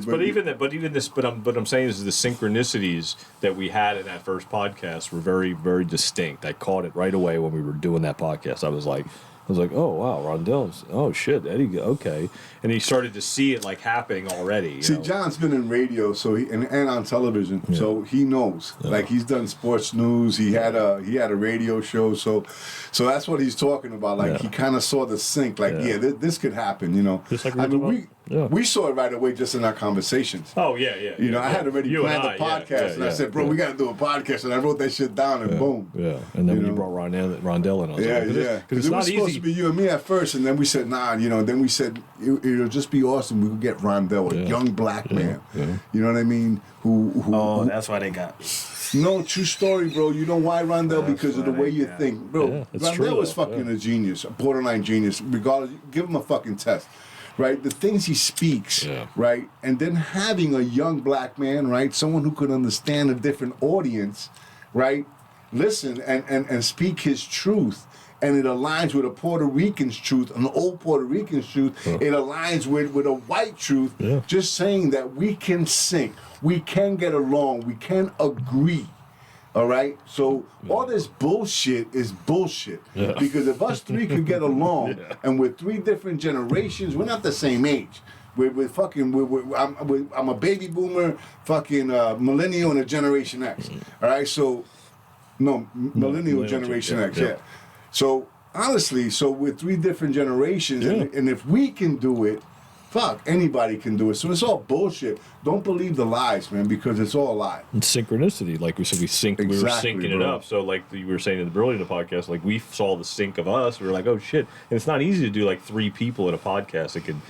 I'm saying is the synchronicities that we had in that first podcast were very, very distinct. I caught it right away when we were doing that podcast. I was like, oh wow, Rondell's. Oh shit, Eddie. Okay, and he started to see it like happening already. You See, know? John's been in radio, so and on television, so he knows. Like he's done sports news. He had a radio show, so that's what he's talking about. Like he kind of saw the sync. Like this could happen. You know, Just like we I were mean, talking- we saw it right away just in our conversations. Oh yeah. You know, I had already You and planned I, a podcast, and I said, "Bro, yeah. we got to do a podcast," and I wrote that shit down, and boom. Yeah, and then when know? you brought Rondell in, I was Yeah, like, yeah. because it's it not was supposed easy. to be you and me at first, and then we said, nah, you know. Then we said it'll just be awesome. We could get Rondell, a young black man. yeah. You know what I mean? Who Oh, that's why they got me. No, true story, bro. You know why Rondell? Because of the way you think, bro. Yeah, it's Rondell true, is though. fucking a genius, a borderline genius. Regardless, give him a fucking test, right? The things he speaks, Yeah. right, and then having a young black man, right, someone who could understand a different audience, right, listen and speak his truth, and it aligns with a Puerto Rican's truth, an old Puerto Rican's truth, it aligns with a white truth, just saying that we can sync, we can get along, we can agree. All right, so all this bullshit is bullshit. Because if us three could get along, and we're three different generations, we're not the same age. I'm a baby boomer, fucking millennial, and a Generation X. All right, so millennial Generation X. Yeah. So honestly, we're three different generations, and if we can do it, fuck, anybody can do it. So it's all bullshit. Don't believe the lies, man, because it's all a lie. And synchronicity, like we said, we were syncing it up. So like you were saying earlier in the podcast, like we saw the sync of us. We were like, oh shit. And it's not easy to do like three people in a podcast that can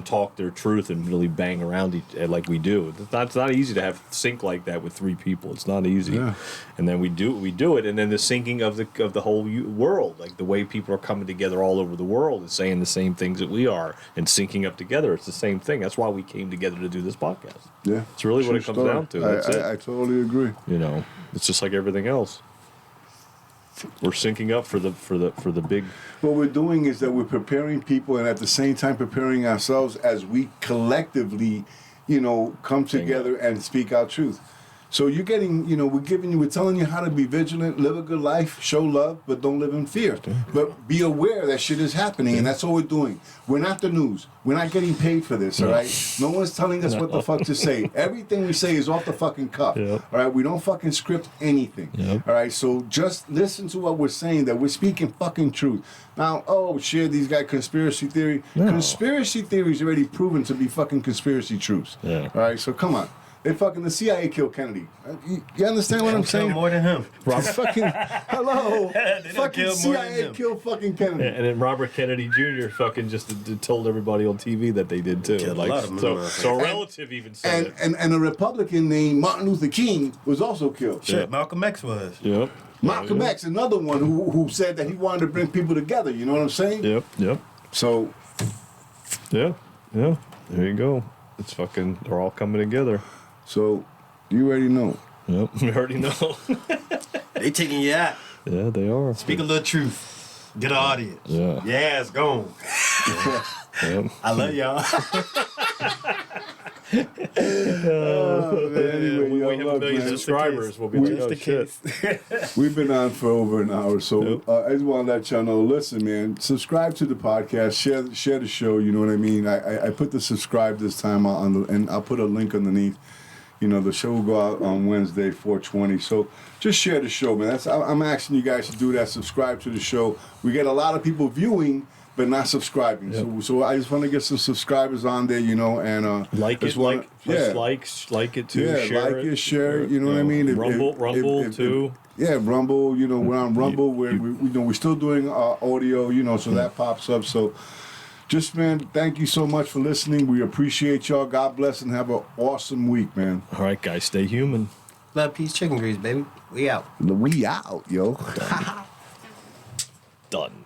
talk their truth and really bang around like we do. It's not easy to have sync like that with three people. It's not easy. Yeah. And then we do it, and then the syncing of the whole world, like the way people are coming together all over the world and saying the same things that we are and syncing up together. It's the same thing. That's why we came together to do this podcast. Yeah, it's really what it comes down to. That's it. I totally agree. You know, it's just like everything else. We're syncing up for the big. What we're doing is that we're preparing people, and at the same time preparing ourselves as we collectively, come together and speak our truth. So you're getting, we're telling you how to be vigilant, live a good life, show love, but don't live in fear. But be aware that shit is happening, and that's all we're doing. We're not the news. We're not getting paid for this, all right? No one's telling us what the fuck to say. Everything we say is off the fucking cuff, all right? We don't fucking script anything, all right? So just listen to what we're saying, that we're speaking fucking truth. Now, oh shit, these guys conspiracy theory. No. Conspiracy theory is already proven to be fucking conspiracy truths, all right? So come on. The CIA killed Kennedy. You understand what I'm saying? More than him. Hello. Fucking CIA killed fucking Kennedy. And then Robert Kennedy Jr. fucking just told everybody on TV that they did too. Killed a lot of them. So a relative even said it. And a Republican named Martin Luther King was also killed. Shit, Malcolm X was. Yep. Malcolm X, another one who said that he wanted to bring people together. You know what I'm saying? Yep. So. Yeah. There you go. It's fucking. They're all coming together. So, you already know. Yep, we already know. They taking you out. Yeah, they are. Speak a little truth. Get an audience. Yeah, it's gone. Yep. I love y'all. Anyway, we have 1 million subscribers. We'll be like, oh shit. We've been on for over an hour, so I just want to let y'all know. Listen, man, subscribe to the podcast, share the show. You know what I mean? I put the subscribe this time and I'll put a link underneath. The show will go out on Wednesday, 4/20. So just share the show, man. I'm asking you guys to do that. Subscribe to the show. We get a lot of people viewing, but not subscribing. Yep. So I just want to get some subscribers on there, and like it, like it too. Yeah, share it. You know what I mean? Rumble too. Yeah, Rumble. We're on Rumble. We're still doing audio. So that pops up. So. Just, man, thank you so much for listening. We appreciate y'all. God bless and have an awesome week, man. All right, guys, stay human. Love, peace, chicken grease, baby. We out. We out, yo. Done.